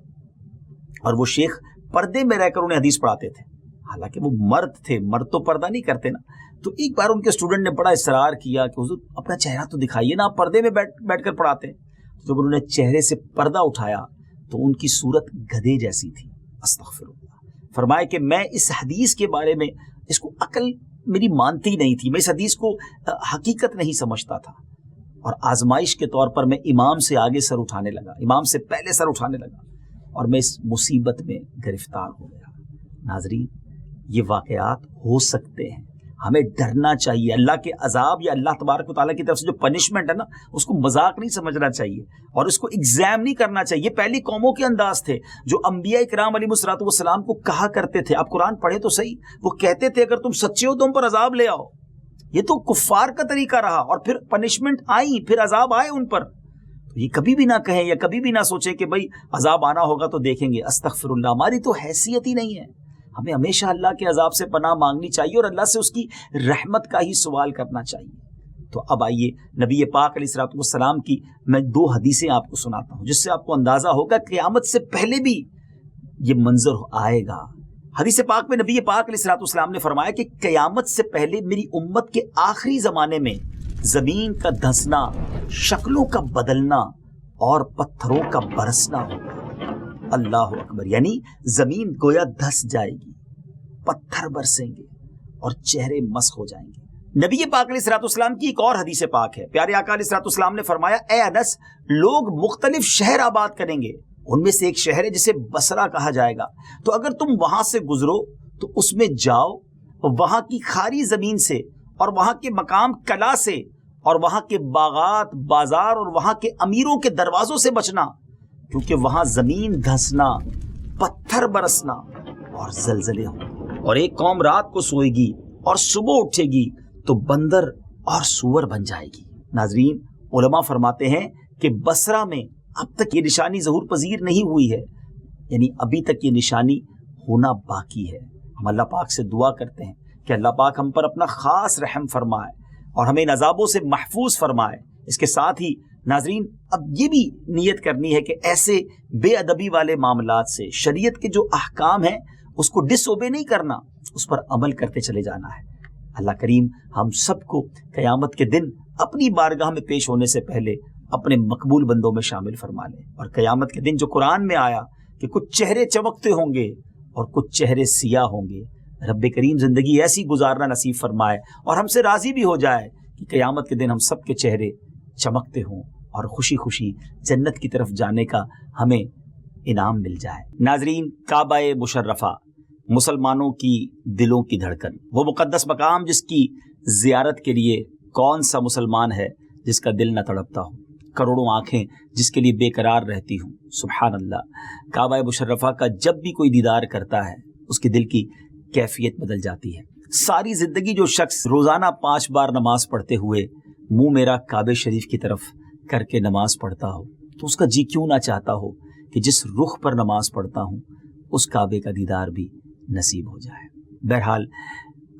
اور وہ شیخ پردے میں رہ کر انہیں حدیث پڑھاتے تھے. حالانکہ وہ مرد تھے، مرد تو پردہ نہیں کرتے نا. تو ایک بار ان کے اسٹوڈنٹ نے بڑا اصرار کیا کہ حضور اپنا چہرہ تو دکھائیے نا، آپ پردے میں بیٹھ کر پڑھاتے ہیں. جب انہوں نے چہرے سے پردہ اٹھایا تو ان کی صورت گدھے جیسی تھی. استغفر اللہ. فرمایا کہ میں اس حدیث کے بارے میں اس کو عقل میری مانتی نہیں تھی، میں اس حدیث کو حقیقت نہیں سمجھتا تھا اور آزمائش کے طور پر میں امام سے آگے سر اٹھانے لگا، امام سے پہلے سر اٹھانے لگا اور میں اس مصیبت میں گرفتار ہو گیا. ناظرین یہ واقعات ہو سکتے ہیں، ہمیں ڈرنا چاہیے. اللہ کے عذاب یا اللہ تبارک و تعالیٰ کی طرف سے جو پنشمنٹ ہے نا اس کو مذاق نہیں سمجھنا چاہیے اور اس کو ایگزام نہیں کرنا چاہیے. یہ پہلی قوموں کے انداز تھے جو انبیاء کرام علیہ الصلوۃ والسلام کو کہا کرتے تھے. آپ قرآن پڑھے تو صحیح، وہ کہتے تھے اگر تم سچے ہو تو ہم پر عذاب لے آؤ. یہ تو کفار کا طریقہ رہا اور پھر پنشمنٹ آئی، پھر عذاب آئے ان پر. تو یہ کبھی بھی نہ کہیں یا کبھی بھی نہ سوچیں کہ بھائی عذاب آنا ہوگا تو دیکھیں گے. استغفر اللہ، ہماری تو حیثیت ہی نہیں ہے. ہمیں ہمیشہ اللہ کے عذاب سے پناہ مانگنی چاہیے اور اللہ سے اس کی رحمت کا ہی سوال کرنا چاہیے. تو اب آئیے نبی پاک علیہ الصلوۃ والسلام کی میں 2 حدیثیں آپ کو سناتا ہوں جس سے آپ کو اندازہ ہوگا قیامت سے پہلے بھی یہ منظر آئے گا. حدیث پاک میں نبی پاک علیہ الصلوۃ والسلام نے فرمایا کہ قیامت سے پہلے میری امت کے آخری زمانے میں زمین کا دھنسنا، شکلوں کا بدلنا اور پتھروں کا برسنا ہوگا. اللہ اکبر. یعنی زمین گویا دھس جائے گی، پتھر برسیں گے اور چہرے مسخ ہو جائیں گے. نبی پاک علیہ الصلوۃ والسلام کی ایک اور حدیث پاک ہے. پیارے آقا علیہ الصلوۃ والسلام نے فرمایا اے انس لوگ مختلف شہر آباد کریں گے، ان میں سے ایک شہر ہے جسے بصرہ کہا جائے گا. تو اگر تم وہاں سے گزرو تو اس میں جاؤ، وہاں کی کھاری زمین سے اور وہاں کے مقام کلا سے اور وہاں کے باغات، بازار اور وہاں کے امیروں کے دروازوں سے بچنا، کیونکہ وہاں زمین دھنسنا، پتھر برسنا اور زلزلے ہوں. اور ایک قوم رات کو سوئے گی اور صبح اٹھے گی تو بندر اور سور بن جائے گی. ناظرین علماء فرماتے ہیں کہ بصرہ میں اب تک یہ نشانی ظہور پذیر نہیں ہوئی ہے، یعنی ابھی تک یہ نشانی ہونا باقی ہے. ہم اللہ پاک سے دعا کرتے ہیں کہ اللہ پاک ہم پر اپنا خاص رحم فرمائے اور ہمیں ان عذابوں سے محفوظ فرمائے. اس کے ساتھ ہی ناظرین اب یہ بھی نیت کرنی ہے کہ ایسے بے ادبی والے معاملات سے شریعت کے جو احکام ہیں اس کو ڈس اوبے نہیں کرنا، اس پر عمل کرتے چلے جانا ہے. اللہ کریم ہم سب کو قیامت کے دن اپنی بارگاہ میں پیش ہونے سے پہلے اپنے مقبول بندوں میں شامل فرما لے. اور قیامت کے دن جو قرآن میں آیا کہ کچھ چہرے چمکتے ہوں گے اور کچھ چہرے سیاہ ہوں گے، رب کریم زندگی ایسی گزارنا نصیب فرمائے اور ہم سے راضی بھی ہو جائے کہ قیامت کے دن ہم سب کے چہرے چمکتے ہوں اور خوشی خوشی جنت کی طرف جانے کا ہمیں انعام مل جائے. ناظرین کعبہ مشرفہ مسلمانوں کی دلوں کی دھڑکن، وہ مقدس مقام جس کی زیارت کے لیے کون سا مسلمان ہے جس کا دل نہ تڑپتا ہو، کروڑوں آنکھیں جس کے لیے بے قرار رہتی ہوں. سبحان اللہ. کعبہ مشرفہ کا جب بھی کوئی دیدار کرتا ہے اس کے دل کی کیفیت بدل جاتی ہے. ساری زندگی جو شخص روزانہ 5 بار نماز پڑھتے ہوئے منہ میرا کعبہ شریف کی طرف کر کے نماز پڑھتا ہو تو اس کا جی کیوں نہ چاہتا ہو کہ جس رخ پر نماز پڑھتا ہوں اس کعبے کا دیدار بھی نصیب ہو جائے۔ بہرحال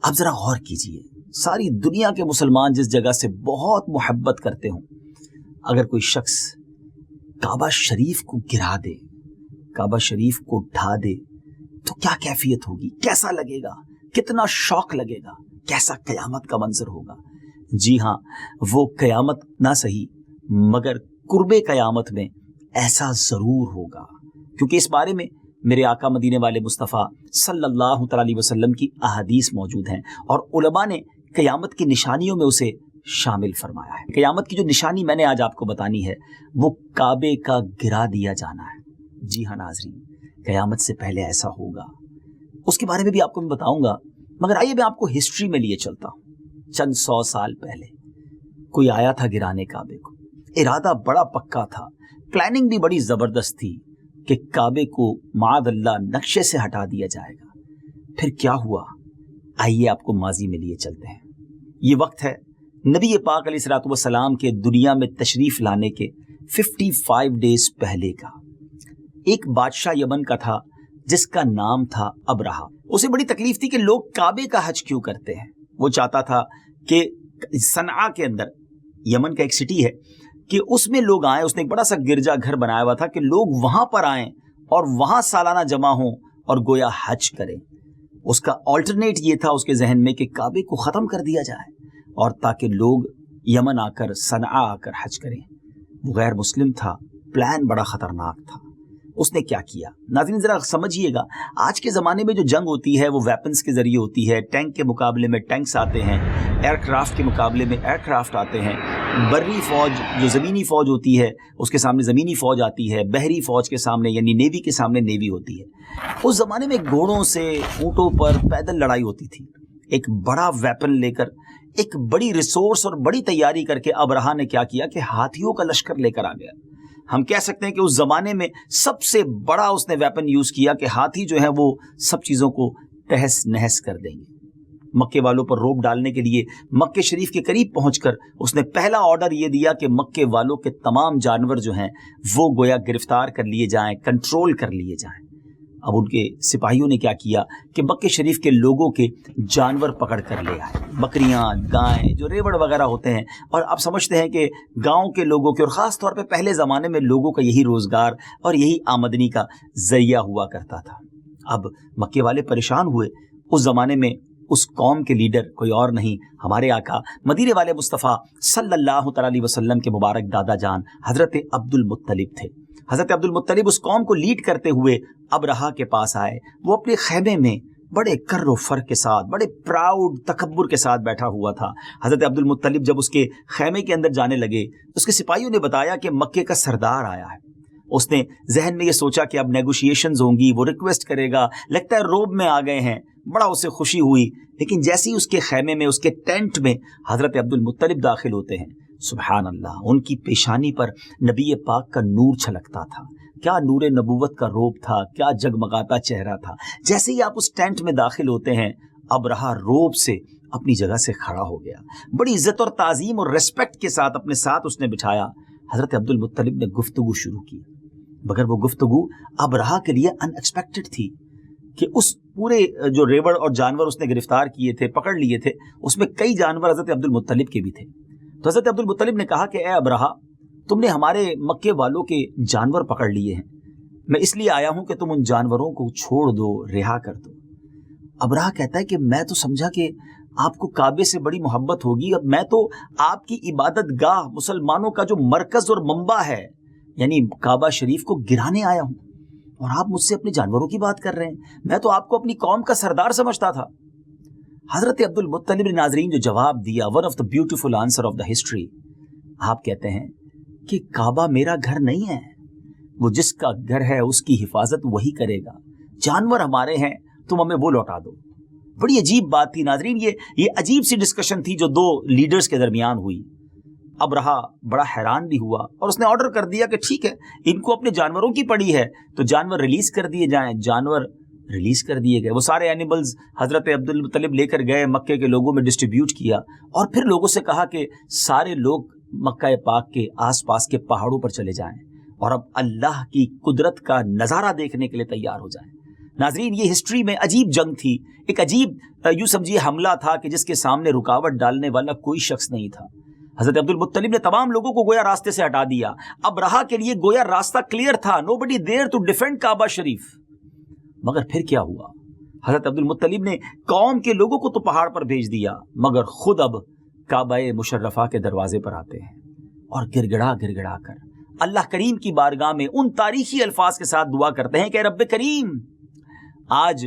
اب ذرا غور کیجئے، ساری دنیا کے مسلمان جس جگہ سے بہت محبت کرتے ہوں، اگر کوئی شخص کعبہ شریف کو گرا دے، کعبہ شریف کو ڈھا دے تو کیا کیفیت ہوگی، کیسا لگے گا، کتنا شوق لگے گا، کیسا قیامت کا منظر ہوگا۔ جی ہاں، وہ قیامت نہ صحیح مگر قرب قیامت میں ایسا ضرور ہوگا، کیونکہ اس بارے میں میرے آقا مدینے والے مصطفیٰ صلی اللہ تعالی علیہ وسلم کی احادیث موجود ہیں، اور علماء نے قیامت کی نشانیوں میں اسے شامل فرمایا ہے۔ قیامت کی جو نشانی میں نے آج آپ کو بتانی ہے وہ کعبے کا گرا دیا جانا ہے۔ جی ہاں ناظرین، قیامت سے پہلے ایسا ہوگا، اس کے بارے میں بھی آپ کو میں بتاؤں گا، مگر آئیے میں آپ کو ہسٹری میں لیے چلتا ہوں۔ چند 100 سال پہلے کوئی آیا تھا گرانے کعبے کو، ارادہ بڑا پکا تھا، پلاننگ بھی بڑی زبردست تھی کہ کعبے کو معاذ اللہ نقشے سے ہٹا دیا جائے گا۔ پھر کیا ہوا، آئیے آپ کو ماضی میں لیے چلتے ہیں۔ یہ وقت ہے نبی پاک علیہ الصلوۃ والسلام کے دنیا میں تشریف لانے کے 55 ڈیز پہلے کا۔ ایک بادشاہ یمن کا تھا جس کا نام تھا ابرہہ۔ اسے بڑی تکلیف تھی کہ لوگ کعبے کا حج کیوں کرتے ہیں۔ وہ چاہتا تھا کہ صنعاء کے اندر، یمن کا ایک سٹی ہے، کہ اس میں لوگ آئیں۔ اس نے ایک بڑا سا گرجا گھر بنایا ہوا تھا کہ لوگ وہاں پر آئیں اور وہاں سالانہ جمع ہوں اور گویا حج کریں۔ اس کا آلٹرنیٹ یہ تھا اس کے ذہن میں کہ کعبے کو ختم کر دیا جائے اور تاکہ لوگ یمن آ کر، صنعاء آ کر حج کریں۔ وہ غیر مسلم تھا، پلان بڑا خطرناک تھا۔ اس نے کیا کیا، ناظرین ذرا سمجھیے گا۔ آج کے زمانے میں جو جنگ ہوتی ہے وہ ویپنز کے ذریعے ہوتی ہے، ٹینک کے مقابلے میں ٹینکس آتے ہیں، ایئر کرافٹ کے مقابلے میں ایئر کرافٹ آتے ہیں، بری فوج جو زمینی فوج ہوتی ہے اس کے سامنے زمینی فوج آتی ہے، بحری فوج کے سامنے یعنی نیوی کے سامنے نیوی ہوتی ہے۔ اس زمانے میں گھوڑوں سے، اونٹوں پر پیدل لڑائی ہوتی تھی۔ ایک بڑا ویپن لے کر، ایک بڑی ریسورس اور بڑی تیاری کر کے ابرہہ نے کیا کیا کہ ہاتھیوں کا لشکر لے کر آ گیا۔ ہم کہہ سکتے ہیں کہ اس زمانے میں سب سے بڑا اس نے ویپن یوز کیا کہ ہاتھی جو ہیں وہ سب چیزوں کو تہس نہس کر دیں گے۔ مکے والوں پر روب ڈالنے کے لیے مکے شریف کے قریب پہنچ کر اس نے پہلا آرڈر یہ دیا کہ مکے والوں کے تمام جانور جو ہیں وہ گویا گرفتار کر لیے جائیں، کنٹرول کر لیے جائیں۔ اب ان کے سپاہیوں نے کیا کیا کہ مکے شریف کے لوگوں کے جانور پکڑ کر لے آئے، بکریاں، گائیں، جو ریوڑ وغیرہ ہوتے ہیں۔ اور آپ سمجھتے ہیں کہ گاؤں کے لوگوں کے، اور خاص طور پہ پہلے زمانے میں لوگوں کا یہی روزگار اور یہی آمدنی کا ذریعہ ہوا کرتا تھا۔ اب مکے والے پریشان ہوئے۔ اس زمانے میں اس قوم کے لیڈر کوئی اور نہیں، ہمارے آقا مدینے والے مصطفیٰ صلی اللہ تعالی علیہ وسلم کے مبارک دادا جان حضرت عبد المطلب تھے۔ حضرت عبد المطلب اس قوم کو لیڈ کرتے ہوئے ابرہہ کے پاس آئے۔ وہ اپنے خیمے میں بڑے کر و فر کے ساتھ، بڑے پراؤڈ تکبر کے ساتھ بیٹھا ہوا تھا۔ حضرت عبد المطلب جب اس کے خیمے کے اندر جانے لگے، اس کے سپاہیوں نے بتایا کہ مکے کا سردار آیا ہے۔ اس نے ذہن میں یہ سوچا کہ اب نیگوشیشنز ہوں گی، وہ ریکویسٹ کرے گا، لگتا ہے روب میں آ گئے ہیں۔ بڑا اسے خوشی ہوئی، لیکن جیسے ہی اس کے خیمے میں، اس کے ٹینٹ میں حضرت عبد المطلب داخل ہوتے ہیں، سبحان اللہ، ان کی پیشانی پر نبی پاک کا نور چھلکتا تھا۔ کیا نور نبوت کا روب تھا، کیا جگمگاتا چہرہ تھا۔ جیسے ہی آپ اس ٹینٹ میں داخل ہوتے ہیں، ابرہہ روب سے اپنی جگہ سے کھڑا ہو گیا، بڑی عزت اور تعظیم اور ریسپیکٹ کے ساتھ اپنے ساتھ اس نے بٹھایا۔ حضرت عبد المطلب نے گفتگو شروع کی، مگر وہ گفتگو ابرہہ کے لیے ان ایکسپیکٹڈ تھی کہ اس پورے جو ریوڑ اور جانور اس نے گرفتار کیے تھے، پکڑ لیے تھے، اس میں کئی جانور حضرت عبد المطلب کے بھی تھے۔ تو حضرت عبد المطلب نے کہا کہ اے ابرہہ، تم نے ہمارے مکے والوں کے جانور پکڑ لیے ہیں، میں اس لیے آیا ہوں کہ تم ان جانوروں کو چھوڑ دو، رہا کر دو۔ ابرہہ کہتا ہے کہ میں تو سمجھا کہ آپ کو کعبے سے بڑی محبت ہوگی، اب میں تو آپ کی عبادت گاہ، مسلمانوں کا جو مرکز اور منبع ہے، یعنی کعبہ شریف کو گرانے آیا ہوں، اور آپ مجھ سے اپنے جانوروں کی بات کر رہے ہیں۔ میں تو آپ کو اپنی قوم کا سردار سمجھتا تھا۔ حضرت عبد المطلب نے ناظرین جو جواب دیا، one of the beautiful answer of the history, آپ کہتے ہیں کہ کعبہ میرا گھر نہیں ہے، وہ جس کا گھر ہے اس کی حفاظت وہی کرے گا، جانور ہمارے ہیں، تم ہمیں وہ لوٹا دو۔ بڑی عجیب بات تھی ناظرین، یہ عجیب سی ڈسکشن تھی جو دو لیڈرز کے درمیان ہوئی۔ ابرہہ بڑا حیران بھی ہوا اور اس نے آرڈر کر دیا کہ ٹھیک ہے، ان کو اپنے جانوروں کی پڑی ہے تو جانور ریلیز کر دیے جائیں۔ جانور ریلیز کر دیے گئے، وہ سارے اینیملز حضرت عبد المطلب لے کر گئے، مکے کے لوگوں میں ڈسٹریبیوٹ کیا، اور پھر لوگوں سے کہا کہ سارے لوگ مکہ پاک کے آس پاس کے پہاڑوں پر چلے جائیں اور اب اللہ کی قدرت کا نظارہ دیکھنے کے لیے تیار ہو جائیں۔ ناظرین، یہ ہسٹری میں عجیب جنگ تھی، ایک عجیب یوں سمجھیے حملہ تھا کہ جس کے سامنے رکاوٹ ڈالنے والا کوئی شخص نہیں تھا۔ حضرت عبد المطلب نے تمام لوگوں کو گویا راستے سے ہٹا دیا۔ اب رہا کے لیے گویا راستہ کلیئر تھا، nobody there to defend کعبہ شریف۔ مگر پھر کیا ہوا؟ حضرت عبد المطلب نے قوم کے لوگوں کو تو پہاڑ پر بھیج دیا، مگر خود اب کعبہ مشرفہ کے دروازے پر آتے ہیں اور گڑ گڑا کر اللہ کریم کی بارگاہ میں ان تاریخی الفاظ کے ساتھ دعا کرتے ہیں کہ رب کریم، آج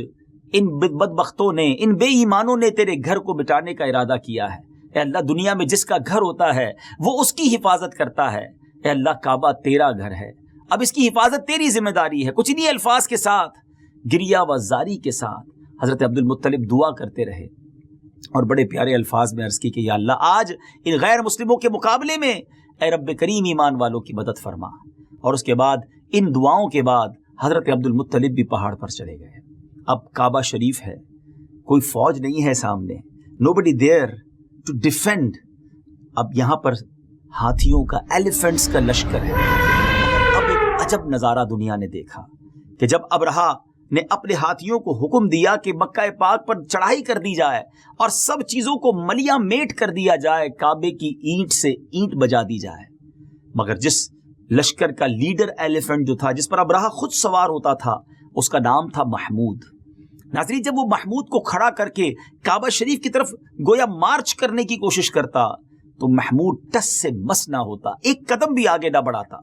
ان بدبختوں نے، ان بے ایمانوں نے تیرے گھر کو مٹانے کا ارادہ کیا ہے۔ اے اللہ، دنیا میں جس کا گھر ہوتا ہے وہ اس کی حفاظت کرتا ہے۔ اے اللہ، کعبہ تیرا گھر ہے، اب اس کی حفاظت تیری ذمہ داری ہے۔ کچھ انہی الفاظ کے ساتھ، گریہ و زاری کے ساتھ حضرت عبد المطلب دعا کرتے رہے اور بڑے پیارے الفاظ میں عرض کی کہ یا اللہ، آج ان غیر مسلموں کے مقابلے میں اے رب کریم ایمان والوں کی مدد فرما۔ اور اس کے بعد ان دعاؤں کے بعد حضرت عبد المطلب بھی پہاڑ پر چلے گئے۔ اب کعبہ شریف ہے، کوئی فوج نہیں ہے سامنے، nobody there to defend۔ اب یہاں پر ہاتھیوں کا، ایلیفنٹس کا لشکر ہے۔ اب ایک عجب نظارہ دنیا نے دیکھا کہ جب ابرہا نے اپنے ہاتھیوں کو حکم دیا کہ مکہ پاک پر چڑھائی کر دی جائے اور سب چیزوں کو ملیاں میٹ کر دیا جائے، کعبے کی اینٹ سے اینٹ بجا دی جائے، مگر جس لشکر کا لیڈر ایلیفنٹ جو تھا، جس پر ابرہا خود سوار ہوتا تھا، اس کا نام تھا محمود۔ ناظرین، جب وہ محمود کو کھڑا کر کے کعبہ شریف کی طرف گویا مارچ کرنے کی کوشش کرتا تو محمود ٹس سے مس نہ ہوتا، ایک قدم بھی آگے نہ بڑھاتا۔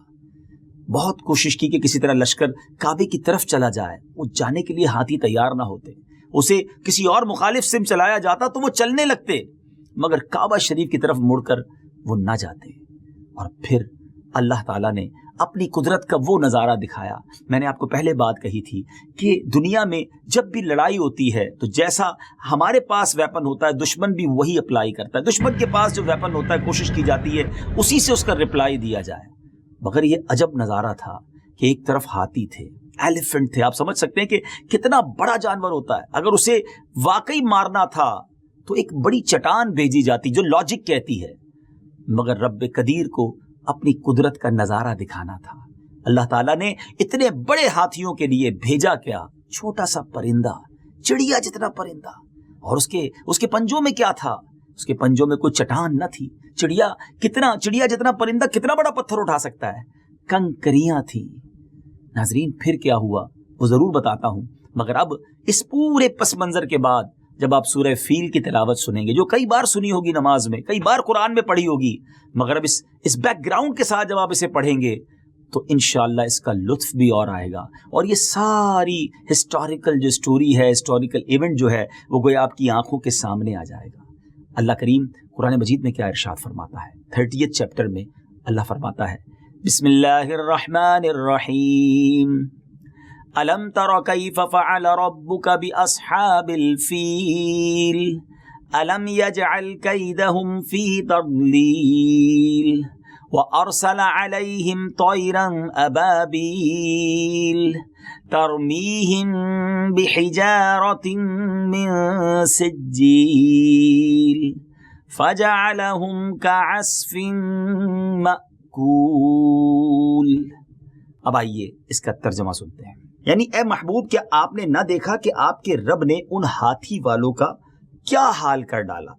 بہت کوشش کی کہ کسی طرح لشکر کعبے کی طرف چلا جائے، وہ جانے کے لیے ہاتھی تیار نہ ہوتے، اسے کسی اور مخالف سم چلایا جاتا تو وہ چلنے لگتے، مگر کعبہ شریف کی طرف مڑ کر وہ نہ جاتے۔ اور پھر اللہ تعالیٰ نے اپنی قدرت کا وہ نظارہ دکھایا۔ میں نے آپ کو پہلے بات کہی تھی کہ دنیا میں جب بھی لڑائی ہوتی ہے تو جیسا ہمارے پاس ویپن ہوتا ہے، دشمن بھی وہی اپلائی کرتا ہے۔ دشمن کے پاس جو ویپن ہوتا ہے، کوشش کی جاتی ہے اسی سے اس کا رپلائی دیا جائے۔ مگر یہ عجب نظارہ تھا کہ ایک طرف ہاتھی تھے، ایلیفنٹ تھے۔ آپ سمجھ سکتے ہیں کہ کتنا بڑا جانور ہوتا ہے۔ اگر اسے واقعی مارنا تھا تو ایک بڑی چٹان بھیجی جاتی جو لاجک کہتی ہے، مگر رب قدیر کو اپنی قدرت کا نظارہ دکھانا تھا۔ اللہ تعالیٰ نے اتنے بڑے ہاتھیوں کے لیے بھیجا کیا؟ چھوٹا سا پرندہ، چڑیا جتنا پرندہ۔ اور اس کے پنجوں میں کیا تھا؟ اس کے پنجوں میں کوئی چٹان نہ تھی۔ چڑیا جتنا پرندہ کتنا بڑا پتھر اٹھا سکتا ہے؟ کنکریاں تھیں۔ ناظرین، پھر کیا ہوا وہ ضرور بتاتا ہوں، مگر اب اس پورے پس منظر کے بعد جب آپ سورہ فیل کی تلاوت سنیں گے، جو کئی بار سنی ہوگی نماز میں، کئی بار قرآن میں پڑھی ہوگی، مگر اب اس بیک گراؤنڈ کے ساتھ جب آپ اسے پڑھیں گے تو انشاءاللہ اس کا لطف بھی اور آئے گا، اور یہ ساری ہسٹوریکل جو سٹوری ہے، ہسٹوریکل ایونٹ جو ہے، وہ گویا آپ کی آنکھوں کے سامنے آ جائے گا۔ اللہ کریم قرآن مجید میں کیا ارشاد فرماتا ہے؟ 30 چیپٹر میں اللہ فرماتا ہے، بسم اللہ الرحمن الرحیم، أَلَمْ تَرَ كَيْفَ فَعَلَ رَبُّكَ بِأَصْحَابِ الْفِيلِ أَلَمْ يَجْعَلْ كَيْدَهُمْ فِي تَضْلِيلٍ وَأَرْسَلَ عَلَيْهِمْ طَيْرًا أَبَابِيلَ تَرْمِيهِمْ بِحِجَارَةٍ مِّن سِجِّيلٍ فَجَعَلَهُمْ كَعَصْفٍ مَّأْكُولٍ۔ اب آئیے اس کا ترجمہ سنتے ہیں۔ یعنی اے محبوب، کیا آپ نے نہ دیکھا کہ آپ کے رب نے ان ہاتھی والوں کا کیا حال کر ڈالا؟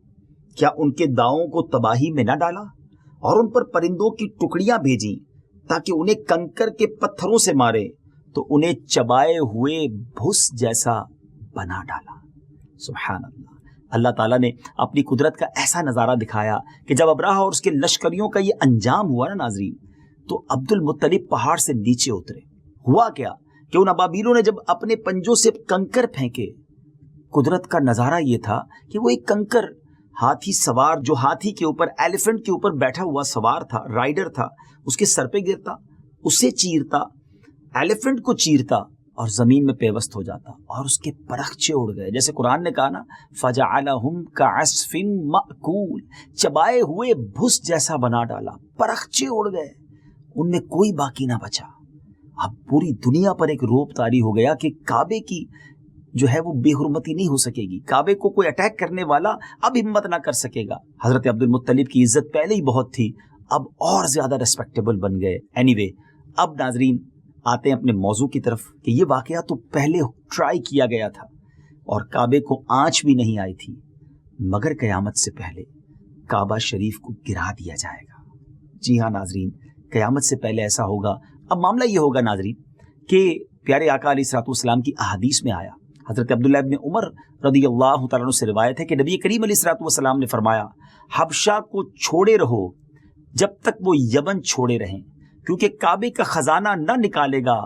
کیا ان کے داؤں کو تباہی میں نہ ڈالا اور ان پر پرندوں کی ٹکڑیاں بھیجیں تاکہ انہیں کنکر کے پتھروں سے مارے تو انہیں چبائے ہوئے بھس جیسا بنا ڈالا۔ سبحان اللہ۔ اللہ تعالیٰ نے اپنی قدرت کا ایسا نظارہ دکھایا کہ جب ابراہ اور اس کے لشکریوں کا یہ انجام ہوا نا ناظرین، تو عبد المطلب پہاڑ سے نیچے اترے۔ ہوا کیا کہ ان ابابیلوں نے جب اپنے پنجوں سے کنکر پھینکے، قدرت کا نظارہ یہ تھا کہ وہ ایک کنکر ہاتھی سوار، جو ہاتھی کے اوپر، ایلیفنٹ کے اوپر بیٹھا ہوا سوار تھا، رائڈر تھا، اس کے سر پہ گرتا، اسے چیرتا، ایلیفنٹ کو چیرتا اور زمین میں پیوست ہو جاتا، اور اس کے پرخچے اڑ گئے۔ جیسے قرآن نے کہا نا، فَجَعَلَهُمْ كَعَصْفٍ مَّأْكُولٍ، چبائے ہوئے بھس جیسا بنا ڈالا، پرخچے اڑ گئے، ان میں کوئی باقی نہ بچا۔ اب پوری دنیا پر ایک روب طاری ہو گیا کہ کعبے کی جو ہے وہ بے حرمتی نہیں ہو سکے گی، کعبے کو کوئی اٹیک کرنے والا اب ہمت نہ کر سکے گا۔ حضرت عبد المطلب کی عزت پہلے ہی بہت تھی، اب اور زیادہ ریسپیکٹیبل بن گئے. اینی وے اب ناظرین آتے ہیں اپنے موضوع کی طرف کہ یہ واقعہ تو پہلے ٹرائی کیا گیا تھا اور کعبے کو آنچ بھی نہیں آئی تھی، مگر قیامت سے پہلے کعبہ شریف کو گرا دیا جائے گا. جی ہاں ناظرین، قیامت سے پہلے ایسا ہوگا. اب معاملہ یہ ہوگا ناظرین کہ پیارے آقا علیہ الصلوۃ والسلام کی احادیث میں آیا، حضرت عبداللہ ابن عمر رضی اللہ تعالیٰ عنہ سے روایت ہے کہ نبی کریم علیہ الصلوۃ والسلام نے فرمایا، حبشہ کو چھوڑے رہو جب تک وہ یمن چھوڑے رہیں، کیونکہ کعبے کا خزانہ نہ نکالے گا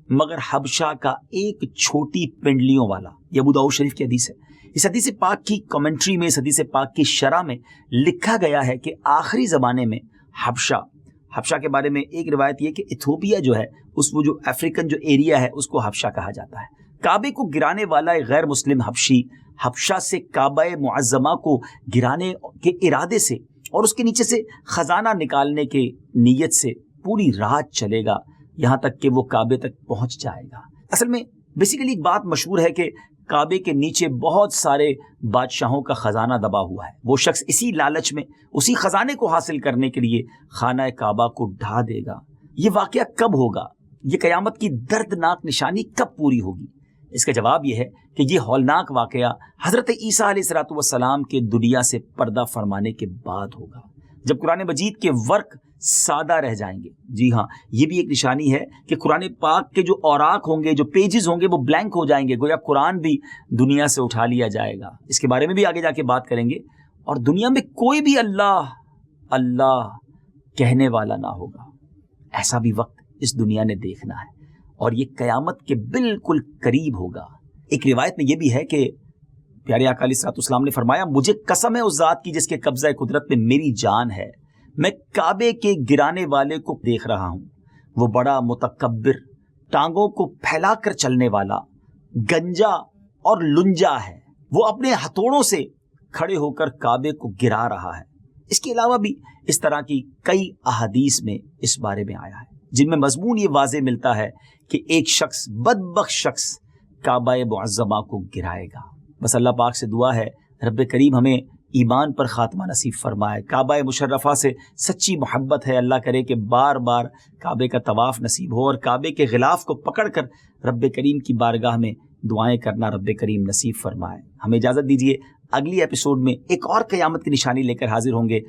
مگر حبشہ کا ایک چھوٹی پنڈلیوں والا. یہ ابو داؤد شریف کی حدیث ہے. اس حدیث پاک کی کمنٹری میں، اس حدیث پاک کی شرح میں لکھا گیا ہے کہ آخری زمانے میں حبشہ کے بارے میں ایک روایت یہ کہ ایتھوپیا جو ہے وہ جو افریقن جو ایریا ہے اس کو حبشہ کہا جاتا ہے. کعبے کو گرانے والا ایک غیر مسلم حبشی حبشہ سے کعبہ معظمہ کو گرانے کے ارادے سے اور اس کے نیچے سے خزانہ نکالنے کے نیت سے پوری رات چلے گا یہاں تک کہ وہ کعبے تک پہنچ جائے گا. اصل میں بیسیکلی ایک بات مشہور ہے کہ کعبے کے نیچے بہت سارے بادشاہوں کا خزانہ دبا ہوا ہے. وہ شخص اسی لالچ میں اسی خزانے کو حاصل کرنے کے لیے خانہ کعبہ کو ڈھا دے گا. یہ واقعہ کب ہوگا؟ یہ قیامت کی دردناک نشانی کب پوری ہوگی؟ اس کا جواب یہ ہے کہ یہ ہولناک واقعہ حضرت عیسیٰ علیہ الصلوۃ والسلام کے دنیا سے پردہ فرمانے کے بعد ہوگا، جب قرآن مجید کے ورق سادہ رہ جائیں گے. جی ہاں، یہ بھی ایک نشانی ہے کہ قرآن پاک کے جو اوراق ہوں گے، جو پیجز ہوں گے، وہ بلینک ہو جائیں گے، گویا قرآن بھی دنیا سے اٹھا لیا جائے گا. اس کے بارے میں بھی آگے جا کے بات کریں گے. اور دنیا میں کوئی بھی اللہ کہنے والا نہ ہوگا. ایسا بھی وقت اس دنیا نے دیکھنا ہے اور یہ قیامت کے بالکل قریب ہوگا. ایک روایت میں یہ بھی ہے کہ پیارے آقا علیہ الصلوۃ والسلام نے فرمایا، مجھے قسم ہے اس ذات کی جس کے قبضہ قدرت میں میری جان ہے، میں کعبے کے گرانے والے کو دیکھ رہا ہوں. وہ بڑا متکبر، ٹانگوں کو پھیلا کر چلنے والا، گنجا اور لنجا ہے. وہ اپنے ہتھوڑوں سے کھڑے ہو کر کعبے کو گرا رہا ہے. اس کے علاوہ بھی اس طرح کی کئی احادیث میں اس بارے میں آیا ہے جن میں مضمون یہ واضح ملتا ہے کہ ایک شخص، بدبخت شخص، کعبہ معظمہ کو گرائے گا. بس اللہ پاک سے دعا ہے رب کریم ہمیں ایمان پر خاتمہ نصیب فرمائے. کعبہ مشرفہ سے سچی محبت ہے، اللہ کرے کہ بار بار کعبے کا طواف نصیب ہو اور کعبے کے غلاف کو پکڑ کر رب کریم کی بارگاہ میں دعائیں کرنا رب کریم نصیب فرمائے. ہمیں اجازت دیجیے، اگلی ایپیسوڈ میں ایک اور قیامت کی نشانی لے کر حاضر ہوں گے.